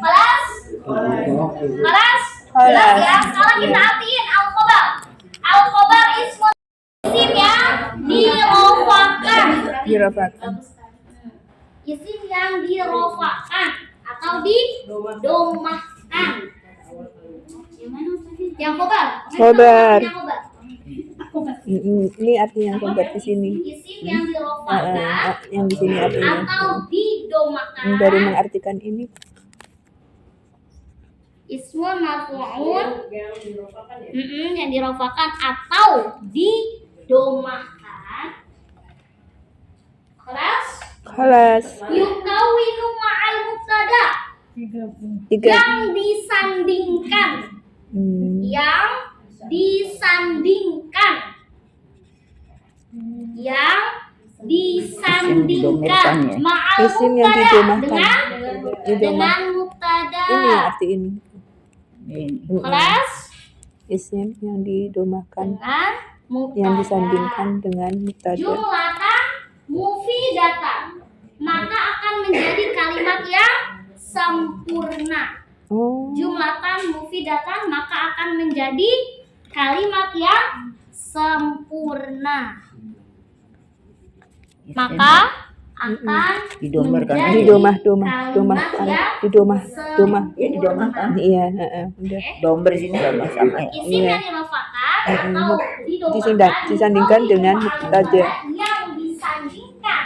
[SPEAKER 1] Malas? Jelas ya? Sekarang kita artiin al-khobar. Al-khobar isim yang dirofakan.
[SPEAKER 2] Dirofakan.
[SPEAKER 1] Isim yang dirofakan atau didomahkan. Yang mana tadi? Yang khobar.
[SPEAKER 2] Khobar.
[SPEAKER 1] Yang khobar.
[SPEAKER 2] Ini artinya yang khobar di sini.
[SPEAKER 1] Isim yang dirofakan
[SPEAKER 2] Yang di sini artinya.
[SPEAKER 1] atau didomahkan.
[SPEAKER 2] Dari mengartikan ini.
[SPEAKER 1] Ismun marfu'un yang dirofakan atau didomahkan.
[SPEAKER 2] Kelas.
[SPEAKER 1] Yukawinu ma'al mubtada
[SPEAKER 2] Tiga.
[SPEAKER 1] yang disandingkan. Yang disandingkan. Yang disandingkan ma'al
[SPEAKER 2] Isim yang
[SPEAKER 1] mubtada
[SPEAKER 2] didomahkan.
[SPEAKER 1] dengan mubtada.
[SPEAKER 2] Ini arti ini.
[SPEAKER 1] Kelas
[SPEAKER 2] Isim yang didomakan,
[SPEAKER 1] dengan mubtada.
[SPEAKER 2] yang disandingkan dengan mubtada.
[SPEAKER 1] Jumlatan mufidatan, maka akan menjadi kalimat yang sempurna.
[SPEAKER 2] Oh,
[SPEAKER 1] Jumlatan mufidatan, maka akan menjadi kalimat yang sempurna. Maka akan
[SPEAKER 6] Didomarkan.
[SPEAKER 1] menjadi
[SPEAKER 2] didomah,
[SPEAKER 1] kalimat yang
[SPEAKER 2] didomah.
[SPEAKER 6] Ya didomakan.
[SPEAKER 2] Iya, udah.
[SPEAKER 6] Domber di sini sama sama ya.
[SPEAKER 1] isim yang dirofakan atau
[SPEAKER 2] Disandingkan dengan mubtada.
[SPEAKER 1] yang disandingkan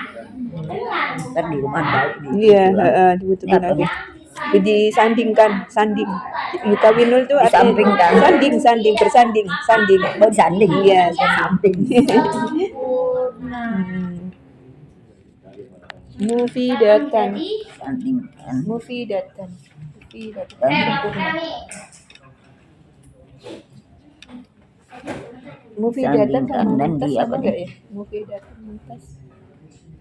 [SPEAKER 1] dengan
[SPEAKER 6] Ntar di rumah balik.
[SPEAKER 2] Iya, dibutuhkan
[SPEAKER 6] Apa
[SPEAKER 2] lagi.
[SPEAKER 6] nih?
[SPEAKER 2] Disandingkan, sanding. Yukawinul tuh
[SPEAKER 6] Disampingkan.
[SPEAKER 2] sanding, bersanding, sanding.
[SPEAKER 6] Oh disanding.
[SPEAKER 2] Iya,
[SPEAKER 6] Samping.
[SPEAKER 1] sempurna.
[SPEAKER 2] Mufidatan,
[SPEAKER 1] Jadi,
[SPEAKER 6] Sandingkan.
[SPEAKER 2] mufidatan.
[SPEAKER 1] maksudnya nih,
[SPEAKER 2] Mufidatan
[SPEAKER 6] Sandingkan
[SPEAKER 2] sama
[SPEAKER 6] dan
[SPEAKER 2] muntas
[SPEAKER 6] di
[SPEAKER 2] sama
[SPEAKER 6] apa
[SPEAKER 2] enggak
[SPEAKER 6] nih?
[SPEAKER 2] ya? Mufidatan muntas.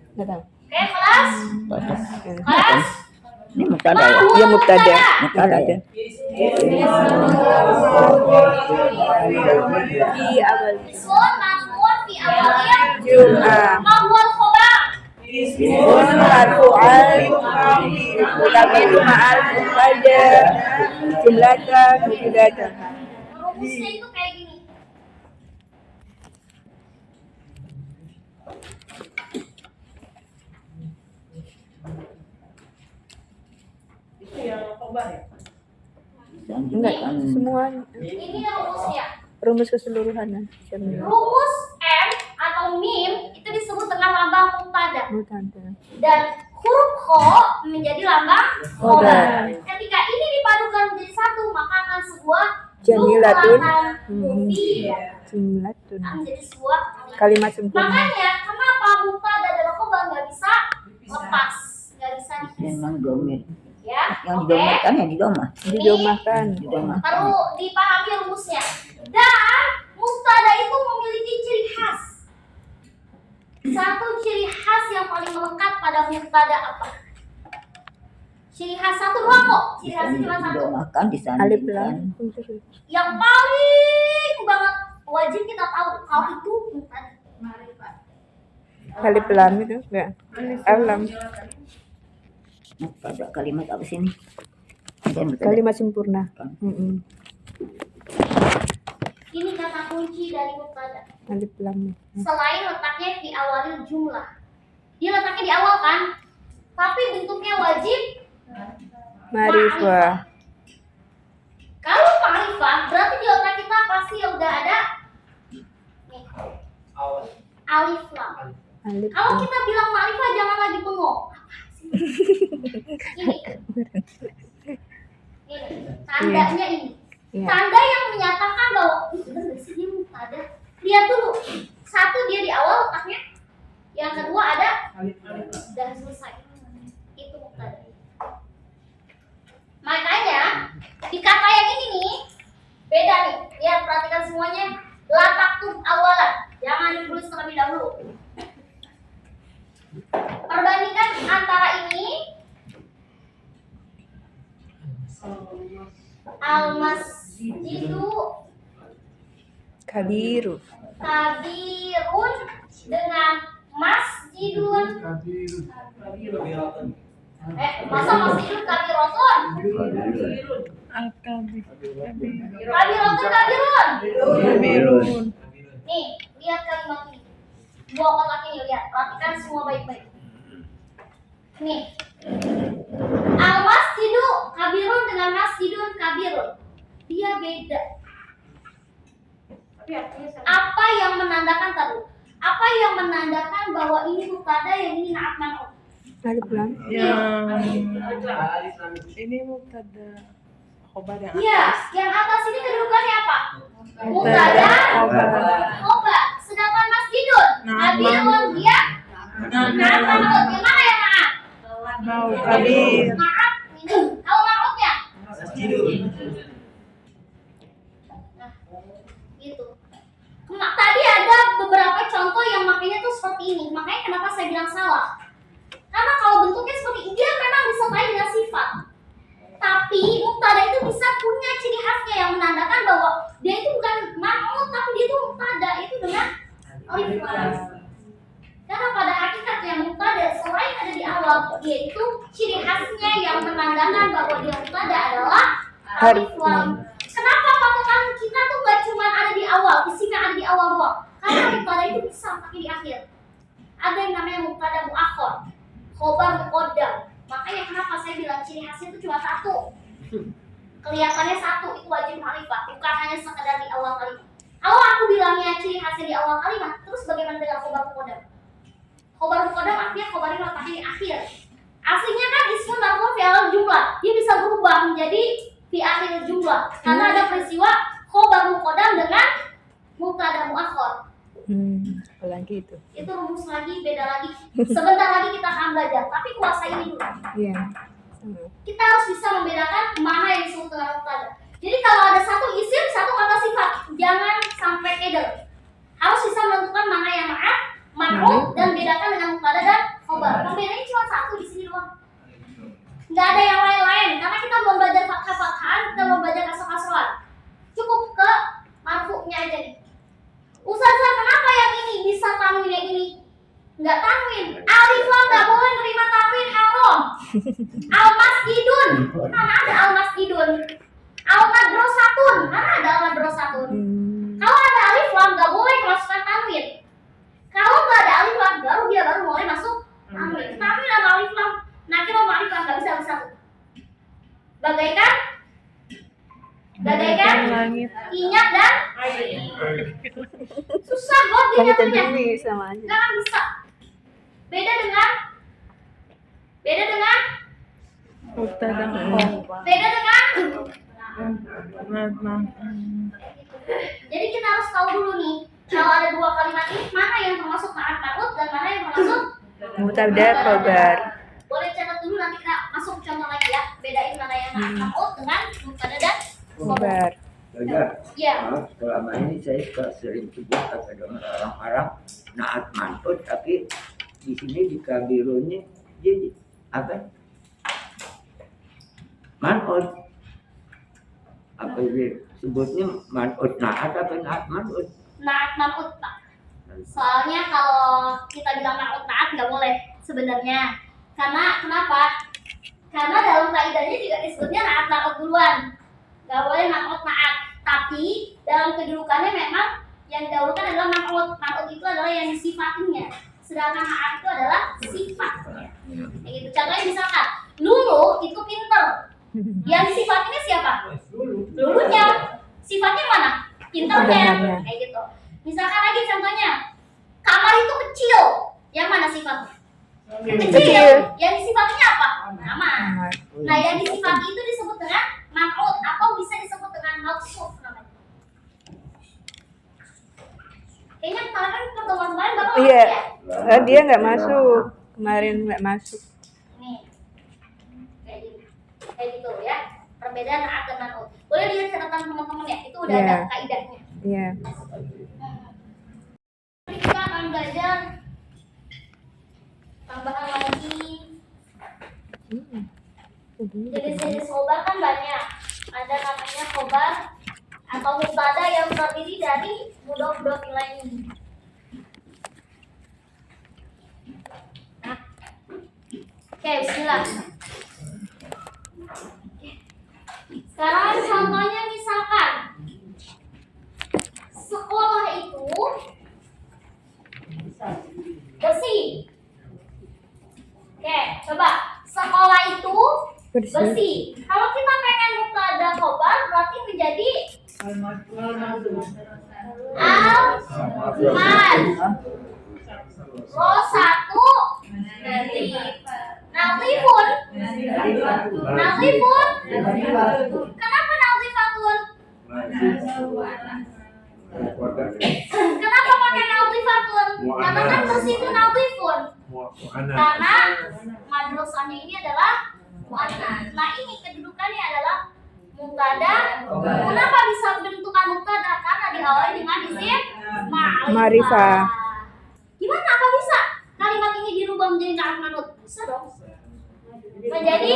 [SPEAKER 2] Enggak tahu.
[SPEAKER 1] oke kelas, kelas,
[SPEAKER 6] Ini mubtada ya.
[SPEAKER 2] Iya mubtada.
[SPEAKER 6] Mubtada ya.
[SPEAKER 2] Fi awal
[SPEAKER 1] sun marfu'un fi awalnya,
[SPEAKER 2] Jum'ah.
[SPEAKER 1] mahwal khobar,
[SPEAKER 2] Ismun marfu'an Mutabidu ma'al mubtada jumlatan mufidatan.
[SPEAKER 1] rumusnya itu kayak gini.
[SPEAKER 3] Itu yang khobar ya.
[SPEAKER 2] Enggak,
[SPEAKER 6] Sandingkan.
[SPEAKER 2] semua
[SPEAKER 1] Ini rumusnya.
[SPEAKER 2] rumus keseluruhan.
[SPEAKER 1] Rumus M atau mim itu disebut dengan lambang mubtada
[SPEAKER 2] Mubtada.
[SPEAKER 1] dan huruf kho menjadi lambang khobar. Ketika ini dipadukan menjadi satu, maka akan sebuah
[SPEAKER 2] Jamilatun.
[SPEAKER 1] jumlatan mufidah.
[SPEAKER 2] Jumlatun.
[SPEAKER 1] Akan menjadi sebuah
[SPEAKER 2] Kalimat sempurna.
[SPEAKER 1] Makanya kenapa mubtada dan khobar nggak bisa lepas, nggak bisa dipisah,
[SPEAKER 6] Memang domir.
[SPEAKER 1] ya?
[SPEAKER 6] Yang
[SPEAKER 1] Oke.
[SPEAKER 6] didomarkan ya didomah.
[SPEAKER 2] Didomahkan.
[SPEAKER 6] Didomahkan.
[SPEAKER 1] Perlu dipahami rumusnya. Dan mubtada itu memiliki ciri khas. Satu ciri khas yang paling melekat pada mubtada apa? Ciri khas satu doang kok. Ciri khasnya cuma satu.
[SPEAKER 6] Didomahkan
[SPEAKER 2] Alif
[SPEAKER 6] disandingkan.
[SPEAKER 2] lam.
[SPEAKER 1] Yang paling banget wajib kita tahu kalau itu mubtada.
[SPEAKER 2] Alif lam itu enggak. Alam.
[SPEAKER 6] Mubtada kalimat apa sih ini? Ada mubtada.
[SPEAKER 2] Kalimat sempurna.
[SPEAKER 1] Ini kata kunci dari mubtada.
[SPEAKER 2] Alif lam.
[SPEAKER 1] Selain letaknya di awalil jumlah, dia letaknya di awal kan, tapi bentuknya wajib
[SPEAKER 2] Ma'rifah.
[SPEAKER 1] Kalau ma'rifah berarti di otak kita pasti udah ada nih, alif lam.
[SPEAKER 2] Alif
[SPEAKER 1] Kalau
[SPEAKER 2] lam.
[SPEAKER 1] kita bilang ma'rifah jangan lagi bengong. Ini, tandanya ini.
[SPEAKER 2] Iya.
[SPEAKER 1] Tanda yang menyatakan bahwa "Ih, bener gak sih dia mubtada?" Lihat dulu. Satu dia di awal letaknya. Yang kedua ada dan selesai. Itu mubtada. Makanya di kata yang ini nih beda nih. Lihat perhatikan semuanya. La taktub awalan. Jangan ditulis terlebih dahulu. Perbandingan antara ini al-masjidu
[SPEAKER 2] Kabiru.
[SPEAKER 1] kabirun dengan masjidun. Masa masjidun kabirotun? Kabirotun kabirun. Nih, lihat kalimat ini. Dua kotak ini lihat, perhatikan semua baik-baik. Nih. Al-masjidu kabirun dengan masjidun kabirun. Dia beda.
[SPEAKER 3] Tapi artinya sama.
[SPEAKER 1] Apa yang menandakan tadi? Apa yang menandakan bahwa ini mubtada yang ini na'at man'ut?
[SPEAKER 2] Alif lam.
[SPEAKER 8] Ini mubtada khobar yang
[SPEAKER 1] Iya, yang atas ini kedudukannya apa? Mubtada, khobar. Sedangkan masjidun, kabirun dia na'at man'ut. Yang mana yang na'at?
[SPEAKER 8] mau kabir.
[SPEAKER 1] Na'at ini. Tahu na'utnya? Nah, gitu. Nah, tadi ada beberapa contoh yang makanya tuh seperti ini. Makanya kenapa saya bilang salah? Karena kalau bentuknya seperti ini, dia memang disertai dengan sifat. Tapi mubtada itu bisa punya ciri khasnya yang menandakan bahwa dia itu dengan alif lam. Karena pada hakikatnya mubtada selain ada di awal, yaitu ciri khasnya yang menandakan bahwa dia mubtada adalah alif lam. Kenapa patokan kita tuh gak cuma ada di awal, isimnya ada di awal doang? Karena mubtada itu bisa pakai di akhir. Ada yang namanya mubtada muakhar, khobar muqaddam. Makanya kenapa saya bilang ciri khasnya itu cuma satu. Kelihatannya satu, itu wajib ma'rifah, bukan hanya sekedar di awal kalimat. Kalau aku bilangnya ciri khasnya di awal kalimat, terus bagaimana dengan khobar muqaddam? Khobar muqaddam artinya khobar yang letaknya di akhir. Aslinya kan ismun marfu' fi awal jumlah, dia bisa berubah menjadi di akhir jumlah karena ada peristiwa khobar muqaddam dengan mubtada muakhar.
[SPEAKER 2] Apalagi itu.
[SPEAKER 1] Itu rumus lagi, beda lagi. Sebentar lagi kita akan belajar, tapi kuasai ini dulu.
[SPEAKER 2] Iya.
[SPEAKER 1] Kita harus bisa membedakan mana yang disebut dengan mubtada. Jadi kalau ada satu isim, satu kata sifat, jangan sampai keder. Harus bisa menentukan mana yang ma'ruf dan bedakan dengan mubtada dan khobar. Pembedanya cuma satu di sini doang. Nggak ada yang lain-lain karena kita belum belajar fathah-fathahan, kita belum belajar kasroh-kasrohan. Cukup ke marfu'nya aja nih. Ustazah, kenapa yang ini bisa tanwin, yang ini nggak tanwin? Alif lam nggak boleh nerima tanwin, haram. Al-masjidun, mana ada al-masjidun? Al-madrasatun, mana ada al-madrasatun? Kalau ada alif lam nggak boleh masukkan tanwin. Kalau nggak ada alif lam, baru boleh masuk tanwin. Tanwin sama alif lam, nakirah ma'rifah nggak bisa bersatu. Bagaikan
[SPEAKER 2] Langit.
[SPEAKER 1] inyak dan susah buat
[SPEAKER 2] Langit dan
[SPEAKER 1] diingatnya.
[SPEAKER 2] bumi sama aja.
[SPEAKER 1] Nggak akan bisa. Beda dengan
[SPEAKER 8] Mubtada khobar.
[SPEAKER 1] beda dengan.
[SPEAKER 8] Nah.
[SPEAKER 1] Jadi kita harus tahu dulu nih, kalau ada dua kalimat ini mana yang termasuk ma'ruf ma'ruf dan mana yang termasuk
[SPEAKER 2] Mubtada khobar.
[SPEAKER 1] boleh catat dulu, nanti kita masuk contoh lagi ya. Bedain mana yang ma'ruf ma'ruf dengan mubtada dan
[SPEAKER 2] Khobar.
[SPEAKER 9] Saja.
[SPEAKER 1] ya.
[SPEAKER 9] Selama ini saya suka sering sebut kepada orang-orang naat manut, tapi di sini di kabirunya jadi apa? Manut. Apa ini sebutnya manut naat apa naat manut?
[SPEAKER 1] Naat man'ut, Pak. Soalnya kalau kita bilang man'ut naat nggak boleh sebenarnya. Karena kenapa? Karena dalam kaidahnya juga disebutnya naat man'ut duluan. Nggak boleh man'ut naat. Tapi dalam kedudukannya memang yang didahulukan adalah man'ut. Man'ut itu adalah yang disifatinya. Sedangkan naat itu adalah sifatnya. Kayak gitu. Contohnya misalkan, Lulu itu pinter. Yang disifatinya siapa? Lulunya. Sifatnya mana? Pinternya.
[SPEAKER 2] Sebenarnya.
[SPEAKER 1] Kayak gitu. Misalkan lagi contohnya, kamar itu kecil. Yang mana sifatnya? Kecil. Yang disifatinya apa? Nama. Nah, yang disifati itu disebut dengan man'ut atau bisa disebut dengan mausuf namanya. Kayaknya kemarin pertemuan kemarin Bapak masuk
[SPEAKER 2] Iya.
[SPEAKER 1] ya?
[SPEAKER 2] Dia nggak masuk. Kemarin nggak masuk.
[SPEAKER 1] Nih. Kayak gitu ya. Perbedaan naat dan man'ut. Boleh lihat catatan teman-teman ya. Itu udah
[SPEAKER 2] Iya.
[SPEAKER 1] ada kaidahnya.
[SPEAKER 2] Iya.
[SPEAKER 1] Nanti kita akan belajar tambahan lagi. Jenis-jenis khobar kan banyak. Ada namanya khobar atau mubtada yang terdiri dari mudhof ilaih. Oke, bismillah. Sekarang contohnya misalkan sekolah itu bersih. Oke, coba sekolah itu bersih. Kalau kita pengen mubtada khobar berarti menjadi al-man. Satu nazifun. Kenapa nazifatun? Kenapa pakai nazifatun? Karena kan bersih itu nazifun. Karena madrasahnya ini adalah mu'annas. Nah, ini kedudukannya adalah mubtada. Kenapa bisa bentukan mubtada? Karena diawali dengan isim ma'rifah. Gimana apa bisa kalimat ini dirubah menjadi naat man'ut? Bisa dong. Menjadi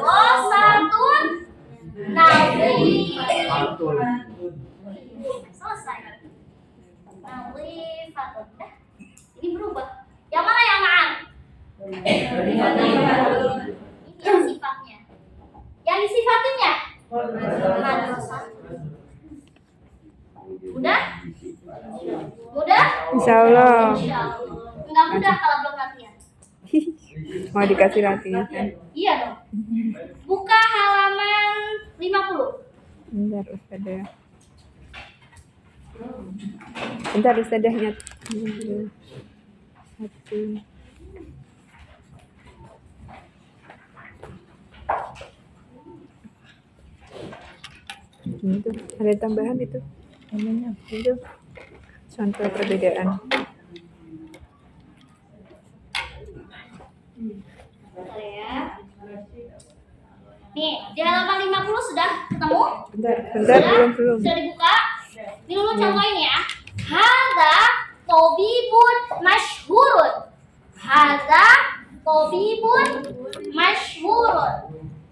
[SPEAKER 1] madrasatun nazifatun. Selesai. baton. Ini berubah. Yang mana yang ma'an? Ini yang sifatnya. Yang disifatinnya? Mudah? Mudah?
[SPEAKER 2] Insya Allah.
[SPEAKER 1] Insya Allah. Enggak mudah kalau belum latihan.
[SPEAKER 2] Mau dikasih latihan.
[SPEAKER 1] Iya dong. Buka halaman 50.
[SPEAKER 2] Bentar Ustazah. Bentar Ustazahnya. Satu. Itu ada tambahan itu. Itu contoh perbedaan.
[SPEAKER 1] Bentar ya. Nih, di halaman 50 sudah ketemu?
[SPEAKER 2] Bentar belum.
[SPEAKER 1] Sudah dibuka? Ini dulu contohin ya. Hadza tabibun masyhurun. Hadza tabibun masyhurun.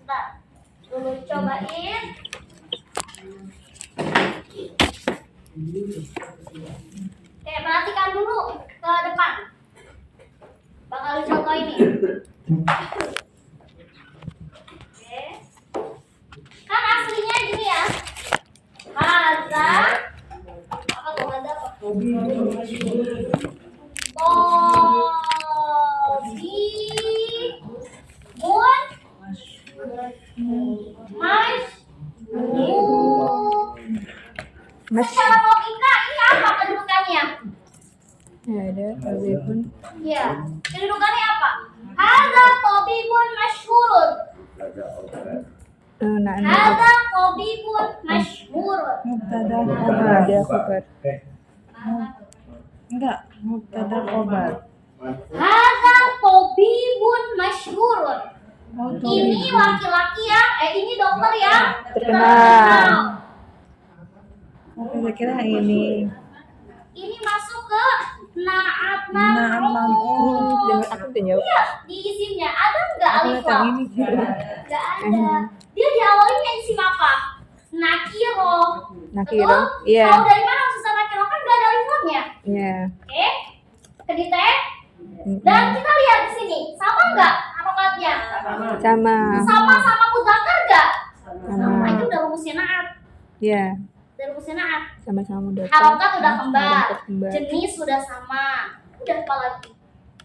[SPEAKER 1] Bentar. Dulu cobain. Oke, perhatikan dulu ke depan. Bakal contoh ini. Oke. Kan aslinya gini ya. Hadza apa tuh hadza apa? Tabibun secara logika ini apa kedudukannya?
[SPEAKER 2] Ya, ada tabibun.
[SPEAKER 1] Ya, kedudukannya apa? Hadza tabibun masyhurun. Hadza tabibun masyhurun.
[SPEAKER 2] Ada khabar.
[SPEAKER 8] Enggak, mubtada khobar.
[SPEAKER 1] Hadza tabibun masyhurun. Ini laki-laki yang ini dokter yang
[SPEAKER 2] Terkenal.
[SPEAKER 8] Saya kira ini.
[SPEAKER 1] Ini masuk ke na'at
[SPEAKER 8] Na'at mam'ul.
[SPEAKER 2] Jangan aku tuh jawab.
[SPEAKER 1] Iya, di isimnya ada nggak alif lam?
[SPEAKER 8] Ini
[SPEAKER 1] Nggak ada. Dia diawalinnya isim apa? Nakiro.
[SPEAKER 2] Nakiro.
[SPEAKER 1] Betul?
[SPEAKER 2] Iya.
[SPEAKER 1] Tahu dari mana susah nakiro kan nggak ada alif lamnya.
[SPEAKER 2] Iya.
[SPEAKER 1] Oke, kedite. Dan kita lihat di sini, sama nggak harokatnya?
[SPEAKER 2] Sama.
[SPEAKER 1] Sama mudzakkar nggak?
[SPEAKER 2] Sama.
[SPEAKER 1] Nah, itu udah rumusnya na'at.
[SPEAKER 2] Iya.
[SPEAKER 1] Udah rumusnya na'at.
[SPEAKER 2] Sama-sama udah.
[SPEAKER 1] Harokat udah kembar,
[SPEAKER 2] Harokat kembar.
[SPEAKER 1] jenis sudah sama. Udah apa lagi?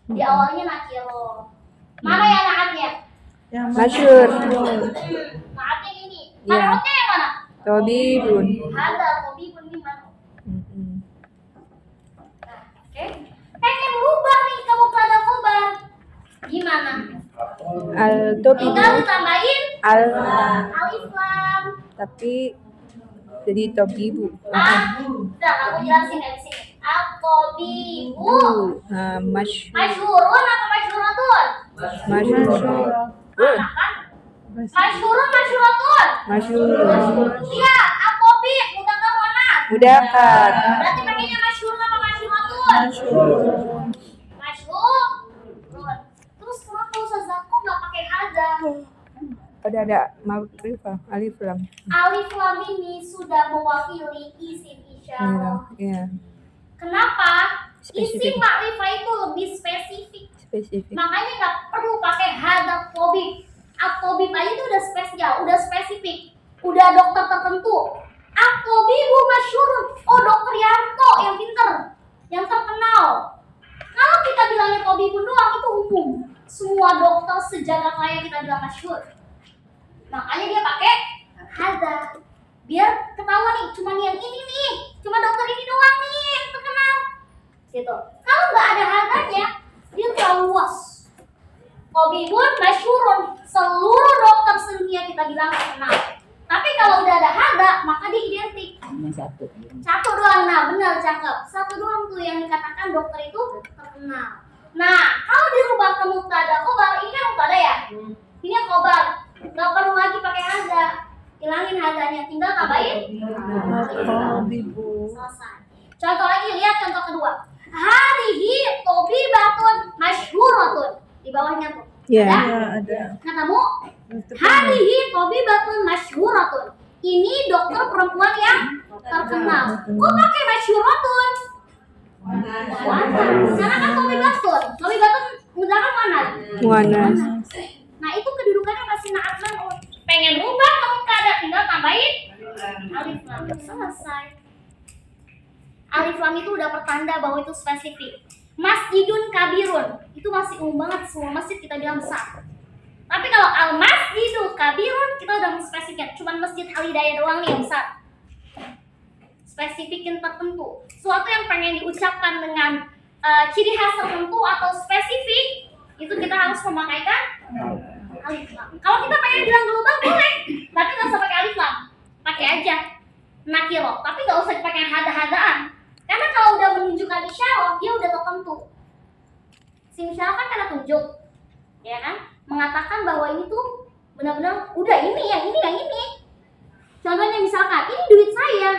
[SPEAKER 1] Di awalnya nakiro. Mana yang naatnya?
[SPEAKER 8] yang
[SPEAKER 2] Masyhur.
[SPEAKER 1] Naatnya ini.
[SPEAKER 2] Iya.
[SPEAKER 1] Harokatnya yang mana?
[SPEAKER 2] Tabibun.
[SPEAKER 1] Hadza tabibun gimana?
[SPEAKER 2] Mm-mm.
[SPEAKER 1] Nah, oke. Pengen berubah nih ke mubtada khobar. Gimana?
[SPEAKER 2] Al-tabibu.
[SPEAKER 1] Tinggal tambahin
[SPEAKER 2] Al.
[SPEAKER 1] alif lam.
[SPEAKER 2] Tapi jadi tabibu.
[SPEAKER 1] Udah aku jelasin ya di sini. Al-tabibu.
[SPEAKER 2] Masyhur.
[SPEAKER 1] Masyhurun apa masyhuratun?
[SPEAKER 2] Masyhur.
[SPEAKER 1] Mana kan? Masyhurun masyhuratun.
[SPEAKER 2] Masyhur.
[SPEAKER 1] Iya, al-tabib mudzakkar muannats.
[SPEAKER 2] Mudzakkar.
[SPEAKER 1] Berarti pakainya masyhurun apa masyhuratun? Masyhurun. Terus kenapa Ustaz Zako nggak pakai hadza?
[SPEAKER 2] Ada makrifah alif lam.
[SPEAKER 1] Alif lam ini sudah mewakili isim isyarah.
[SPEAKER 2] Iya.
[SPEAKER 1] Kenapa? Isim
[SPEAKER 2] Spesifik.
[SPEAKER 1] makrifah itu lebih spesifik.
[SPEAKER 2] Spesifik.
[SPEAKER 1] Makanya nggak perlu pakai hadza tabib. At-tabib aja itu udah spesial, udah spesifik. Udah dokter tertentu. At-tabibu masyhurun. Oh, dokter Yanto yang pinter, yang terkenal. Kalau kita bilangnya tabibun doang itu umum. Semua dokter sejagat raya kita bilang masyhur. Makanya dia pakai hadza. Biar ketahuan nih, cuma yang ini nih, cuma dokter ini doang nih yang terkenal. Gitu. Kalau nggak ada hadzanya, dia terlalu luas. Tabibun masyhurun, seluruh dokter sedunia kita bilang terkenal. Tapi kalau udah ada hadza, maka dia identik.
[SPEAKER 6] Hanya satu.
[SPEAKER 1] Satu doang, nah benar cakep. Satu doang tuh yang dikatakan dokter itu terkenal. Nah, kalau dirubah ke mubtada khobar, ini kan mubtada ya? Ini khobar. Gak perlu lagi pakai hadza. Hilangin hadzanya, tinggal tambahin
[SPEAKER 8] Tabibu.
[SPEAKER 1] selesai. Contoh lagi, lihat contoh kedua. Harihi tabibatun masyhuratun. Di bawahnya tuh.
[SPEAKER 2] Iya.
[SPEAKER 1] Ada?
[SPEAKER 8] Ya, ada.
[SPEAKER 1] Katamu, harihi tabibatun masyhuratun. Ini dokter perempuan yang terkenal. Kok pakai masyhuratun? Sekarang kan Mawi Batun mudzakkar mana?
[SPEAKER 2] Muannas.
[SPEAKER 1] Nah itu kedudukannya masih na'at man'ut. Pengen rubah kamu kada, tinggal tambahin alif lam, selesai. Alif lam itu udah pertanda bahwa itu spesifik. Masjidun kabirun itu masih umum banget, semua masjid kita bilang besar. Tapi kalau al masjidu kabirun kita udah spesifik, cuman masjid Al-Hidayah doang nih yang besar. Spesifikin tertentu, suatu yang pengen diucapkan dengan ciri khas tertentu atau spesifik, itu kita harus memakaikan alif lam. Kalau kita pengen bilang global boleh, tapi nggak usah pakai alif lam, pakai aja nakiro, tapi nggak usah dipakai hada-hadaan, karena kalau udah menunjukkan isyarah dia udah tertentu. Si isyarah kan karena tunjuk, ya kan, mengatakan bahwa ini tuh benar-benar udah ini yang ini. Contohnya misalkan ini duit saya,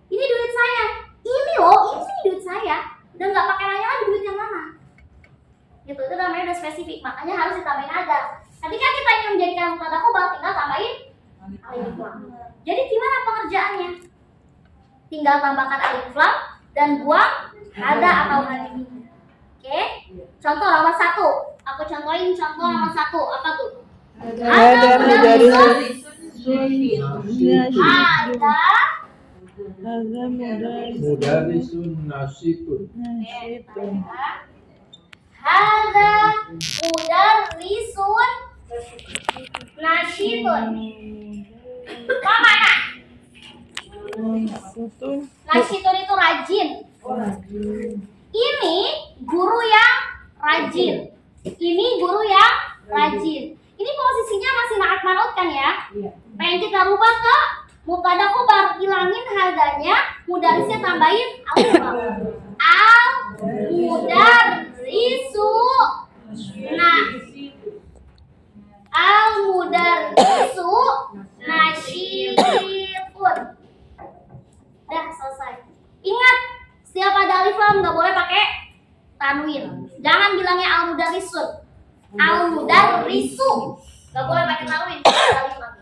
[SPEAKER 1] ini duit saya, ini loh, ini duit saya, dan nggak pakai nanya lagi duit yang mana. Gitu, itu namanya udah spesifik, makanya harus ditambahin ada. Ketika kita ingin menjadikan mubtada khobar, tinggal tambahin alif lam. Jadi gimana pengerjaannya? Tinggal tambahkan alif lam dan buang hada atau hadini. Oke? Contoh nomor 1. Aku contohin contoh nomor 1. Apa tuh?
[SPEAKER 2] Hada mudarrisun.
[SPEAKER 1] Hada
[SPEAKER 8] Hadza
[SPEAKER 4] Mudarrisun nasitun.
[SPEAKER 8] nasyitun.
[SPEAKER 1] Hada mudarrisun nasyitun. Apa mana?
[SPEAKER 8] Nasyitun.
[SPEAKER 1] Nasyitun itu rajin. Ini guru yang rajin. Ini guru yang rajin. Ini posisinya masih na'at man'ut kan ya? Pengen kita rubah ke mubtada khobar, hilangin hadanya, mudarrisnya tambahin alif lam. Al mudarrisu al mudarrisu nasyitun. Udah selesai. Ingat, setiap ada alif lam nggak boleh pakai tanwin. Jangan bilangnya al mudarrisun, al mudarrisu. Nggak boleh pakai tanwin. Alif lam.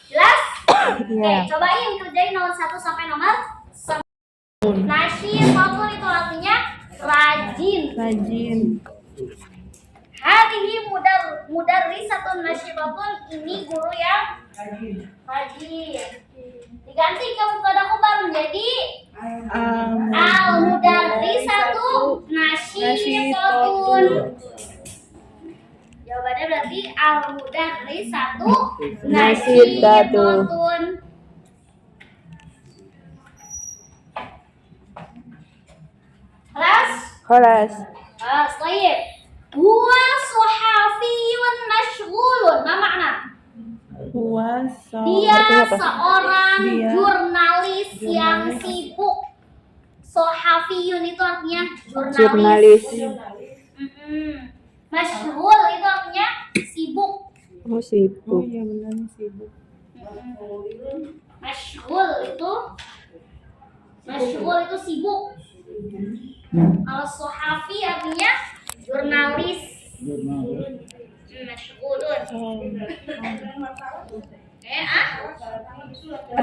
[SPEAKER 1] Jelas? Oke, cobain kerjain nomor 1 sampai nomor 9. Nasyitun itu artinya rajin.
[SPEAKER 8] Rajin.
[SPEAKER 1] Hadihi mudarrisatun nasyitun, ini guru yang rajin. Diganti ke mubtada khobar menjadi al mudarrisatu nasyitun. Jawabannya berarti al mudarrisatu nasyitun.
[SPEAKER 2] Khalas.
[SPEAKER 1] Baik. Huwa suhafiyun mashghulun. Ma makna?
[SPEAKER 8] Huwa
[SPEAKER 1] Dia
[SPEAKER 2] apa?
[SPEAKER 1] seorang
[SPEAKER 8] Dia.
[SPEAKER 1] jurnalis yang sibuk. Sohafiyun itu artinya
[SPEAKER 2] Jurnalis.
[SPEAKER 1] Mashghul itu artinya sibuk.
[SPEAKER 2] Oh,
[SPEAKER 8] Oh
[SPEAKER 2] sibuk.
[SPEAKER 8] iya benar sibuk.
[SPEAKER 1] Mashghul itu sibuk. Kalau sohafi artinya jurnalis. Mashghulun.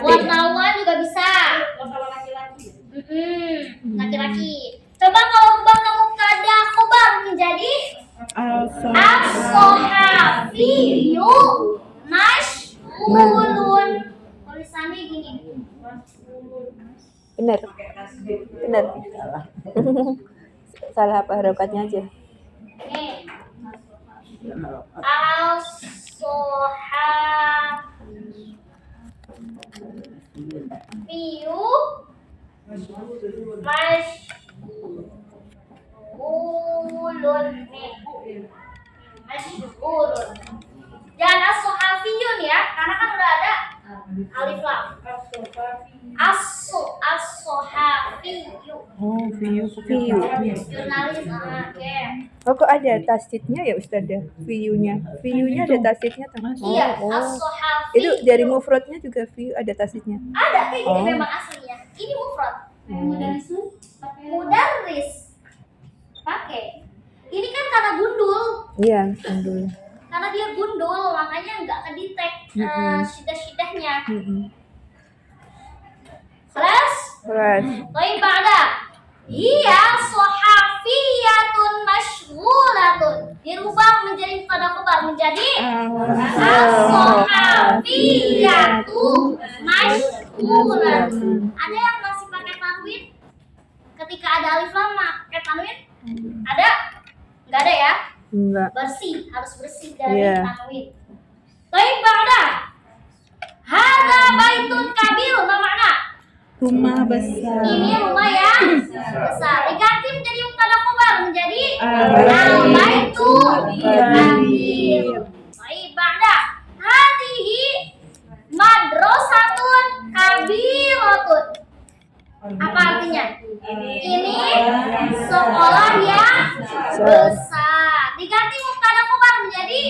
[SPEAKER 1] Wartawan juga bisa. Laki-laki. Coba kalau rubah ke mubtada khobar menjadi as-sohafiyu mashghulun. Tulisannya gini.
[SPEAKER 2] Benar. Salah apa harokatnya aja.
[SPEAKER 1] Nih. As-sohafiyu mashghulun. Nih. Mashghulun. Jangan as-sohafiyun ya, karena kan udah ada alif lam. As-sohafiyu.
[SPEAKER 8] Oh, view.
[SPEAKER 1] Jurnalis. Oke.
[SPEAKER 2] Oh, kok ada tasdidnya ya Ustazah? View-nya ada tasdidnya tuh.
[SPEAKER 1] Iya,
[SPEAKER 2] Oh.
[SPEAKER 1] as-sohafiyu.
[SPEAKER 2] Itu dari mufradnya juga view ada tasdidnya.
[SPEAKER 1] Ada, ini
[SPEAKER 2] Oh.
[SPEAKER 1] memang aslinya. Ini mufrad. Mudarris. Pakai. Ini kan karena gundul.
[SPEAKER 2] Iya, alhamdulillah.
[SPEAKER 1] Karena dia gundul, makanya nggak kedetek syidah-syidahnya.
[SPEAKER 2] Mm-mm.
[SPEAKER 1] Kelas?
[SPEAKER 2] Kelas.
[SPEAKER 1] Baik, Ba'da. Iya, sohafiyatun masyghulatun. Dirubah menjadi mubtada khobar menjadi as-sohafiyatu masyghulatun. Ada yang masih pakai tanwin? Ketika ada alif lam pakai tanwin? Ada? Enggak ada ya?
[SPEAKER 2] Enggak.
[SPEAKER 1] Bersih, harus bersih dari
[SPEAKER 2] Iya.
[SPEAKER 1] tanwin. Baik, ba'da. Hada baitun kabirun, apa makna?
[SPEAKER 8] Rumah besar.
[SPEAKER 1] Ini rumah yang besar. Diganti menjadi mubtada khobar menjadi al-baitu kabir. Baik, ba'da. Hadihi madrasatun kabiratun. Apa artinya? Ini sekolah yang besar. Diganti mubtada khobar menjadi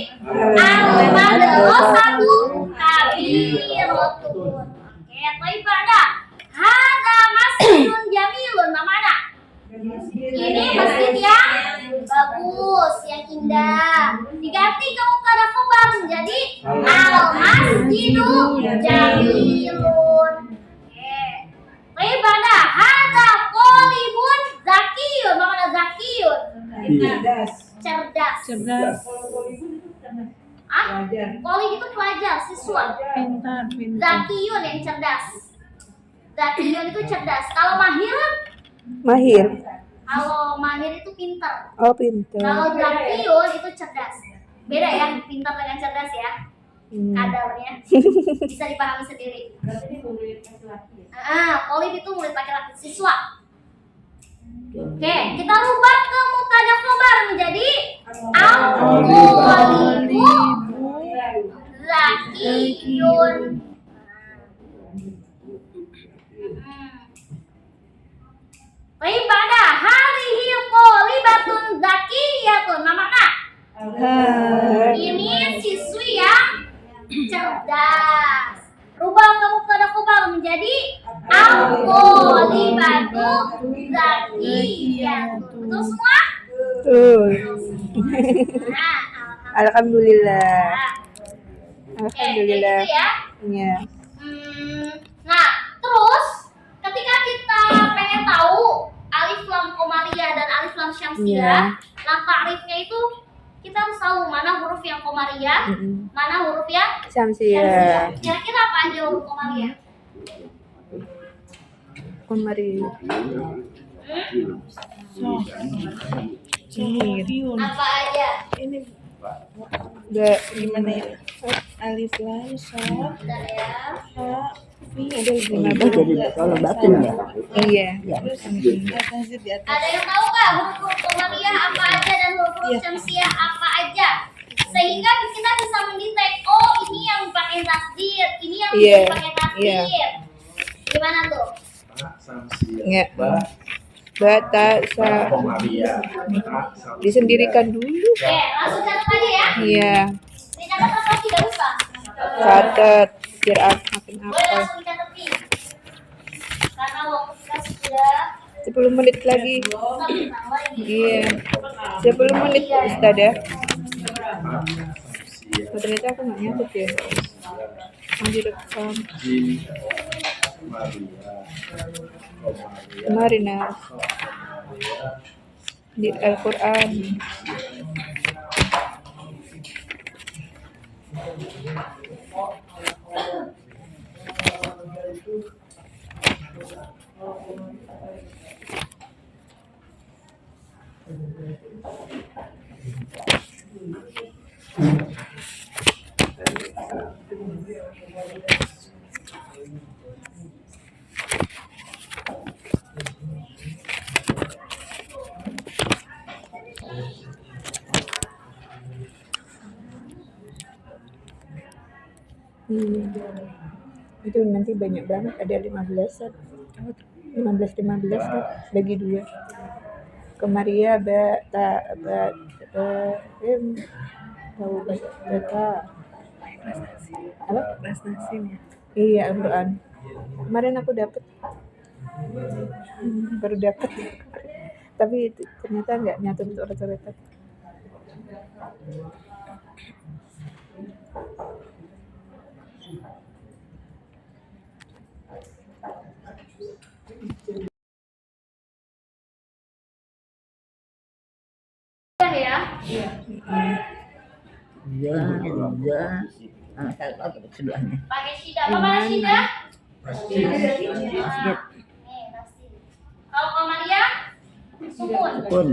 [SPEAKER 1] al-madrasatu kabiratun. Oke, baik, ba'da. Hada masjidun jamilun. Apa makna? Ini masjid yang bagus, yang indah. Diganti ke mubtada khobar menjadi al-masjidu jamilun. Oke. Baik, ba'da. Hada qalibun zakiyun. Apa makna zakiyun? Cerdas.
[SPEAKER 8] Cerdas.
[SPEAKER 1] Ah? Qalib itu pelajar, siswa.
[SPEAKER 8] Pintar.
[SPEAKER 1] Zakiyun yang cerdas. Zakiyun itu cerdas. Kalau mahir itu pintar.
[SPEAKER 2] Oh, pintar.
[SPEAKER 1] Kalau zakiyun itu cerdas. Beda ya, pintar dengan cerdas ya. Kadarnya bisa dipahami sendiri. Qalib itu murid laki-laki, siswa. Oke, kita rubah ke mubtada khobar menjadi al-qalibu zakiyun. Baik, ba'da hadhihi qalibatun zakiyatun. Apa makna? Ini siswi yang cerdas. Rubah ke mubtada khobar menjadi al-qalibatu zakiyatun. Betul semua?
[SPEAKER 2] Betul.
[SPEAKER 1] Nah,
[SPEAKER 2] Alhamdulillah.
[SPEAKER 1] Oke,
[SPEAKER 2] Alhamdulillah.
[SPEAKER 1] kayak gitu ya.
[SPEAKER 2] Iya.
[SPEAKER 1] Nah, terus ketika kita pengen tahu alif lam qamariyah dan alif lam syamsiyah, nah ta'rifnya itu kita harus tahu mana huruf yang qamariyah, mana huruf yang
[SPEAKER 2] Syamsiyah.
[SPEAKER 1] Kira-kira apa aja huruf qamariyah?
[SPEAKER 2] Komari.
[SPEAKER 8] Sofiun.
[SPEAKER 1] Apa aja?
[SPEAKER 8] Ini
[SPEAKER 2] Enggak.
[SPEAKER 8] gimana ya? Alif lam shad
[SPEAKER 1] Bentar ya.
[SPEAKER 8] ha fi.
[SPEAKER 2] Ada 15.
[SPEAKER 6] Jadi kalau batin ya.
[SPEAKER 2] Iya.
[SPEAKER 8] Terus atas di atas.
[SPEAKER 1] Ada yang tahu nggak huruf-huruf qamariyah apa aja dan huruf-huruf syamsiyah apa aja? Sehingga kita bisa mendetek, oh ini yang pakai tasdid, ini yang
[SPEAKER 2] Iya,
[SPEAKER 1] pakai tasdid.
[SPEAKER 2] iya.
[SPEAKER 1] Gimana tuh?
[SPEAKER 2] Enggak. Bata sa disendirikan dulu.
[SPEAKER 1] Oke, langsung catat aja ya.
[SPEAKER 2] Iya.
[SPEAKER 1] Dicatat atau tidak usah?
[SPEAKER 2] Catat biar makin
[SPEAKER 1] Boleh
[SPEAKER 2] apa.
[SPEAKER 1] langsung dicatat nih. Karena waktu kita sudah
[SPEAKER 2] 10 menit lagi.
[SPEAKER 1] tambah ini.
[SPEAKER 2] Iya. 10 menit Ustaz ya. Oh, ternyata aku nggak nyatet ya. Yang direkam. Kemarin di Al-Quran. Itu nanti banyak banget, ada 15-an. 15 kan bagi 2. Kemaria tahu bata apa?
[SPEAKER 8] Prestasi ya.
[SPEAKER 2] Iya, Al-Quran. Kemarin aku dapat baru dapat. Tapi itu ternyata nggak nyatet coret-coretan.
[SPEAKER 6] Salah lagi sebelahnya.
[SPEAKER 1] Pakai shida. Apa mana shida?
[SPEAKER 6] Masjid.
[SPEAKER 1] Nih, pasti. Kalau Komaria? Sukun.
[SPEAKER 6] Pun.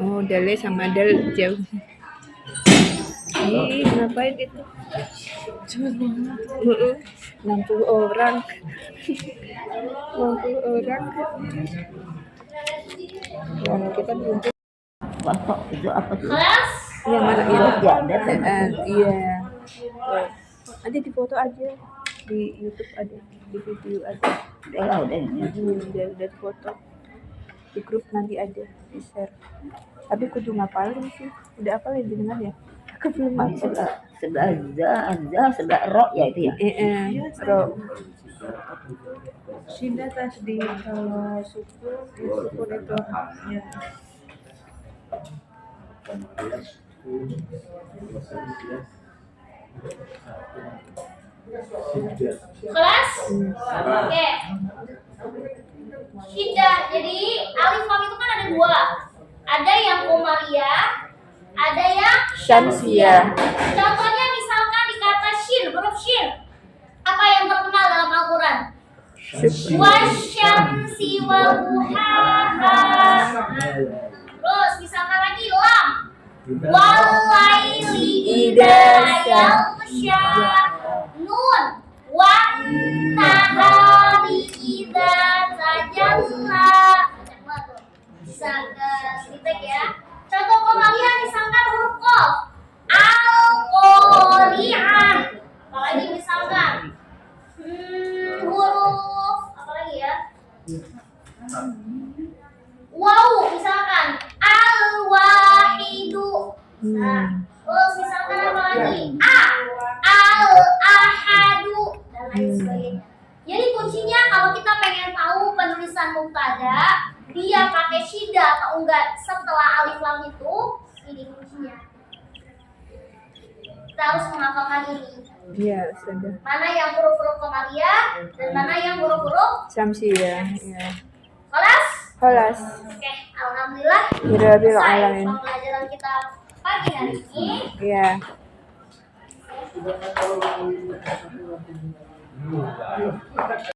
[SPEAKER 2] Oh, dale sama dal jauh. Ih, ngapain itu? Heeh, 60 orang. 60 orang. Wah, kita belum.
[SPEAKER 6] Bapak itu apa tuh?
[SPEAKER 1] Kelas?
[SPEAKER 2] Iya, mana
[SPEAKER 6] Iya,
[SPEAKER 2] ya?
[SPEAKER 6] ada kan?
[SPEAKER 2] Iya. Tuh. Ada di foto aja. Di YouTube ada, di video ada.
[SPEAKER 6] Udah lah, udah ini.
[SPEAKER 2] Udah foto. Di grup nanti ada di share. Tapi kudu ngapalin sih. Udah apalin dengan ya? Aku belum hafal.
[SPEAKER 6] Sebelah sebelah ro ya itu ya.
[SPEAKER 2] Ro.
[SPEAKER 8] Shinda tasdi kalau sukun itu ya.
[SPEAKER 1] Kelas? Oke. Shida. Jadi alif lam itu kan ada dua. Ada yang Komaria, ada yang
[SPEAKER 2] Syamsiah.
[SPEAKER 1] Contohnya misalkan di kata shin, huruf shin. Apa yang terkenal dalam Al-Quran? Wasyamsi wa duhaha. Terus misalkan lagi lam. Walaili idza yaghsha. Nun. Wan nahari idza tajalla. Bisa di-tag ya. Contoh Komaria misalkan huruf qaf. Al-Qari'ah. Apalagi misalkan huruf apa lagi ya? Wow, misalkan al-wahidu. Nah, terus misalkan apa lagi? Al-ahadu dan lain sebagainya. Jadi kuncinya kalau kita pengen tahu penulisan mubtada, dia pakai shida atau enggak setelah alif lam itu, ini kuncinya. Kita harus menghafalkan ini.
[SPEAKER 2] Iya, sudah.
[SPEAKER 1] Mana yang huruf-huruf Komaria dan mana yang huruf-huruf
[SPEAKER 2] Syamsiah. Iya.
[SPEAKER 1] Kelas?
[SPEAKER 2] Kelas.
[SPEAKER 1] Oke, alhamdulillah
[SPEAKER 2] Rabbil
[SPEAKER 1] selesai
[SPEAKER 2] alamin.
[SPEAKER 1] pembelajaran kita pagi hari ini.
[SPEAKER 2] Iya.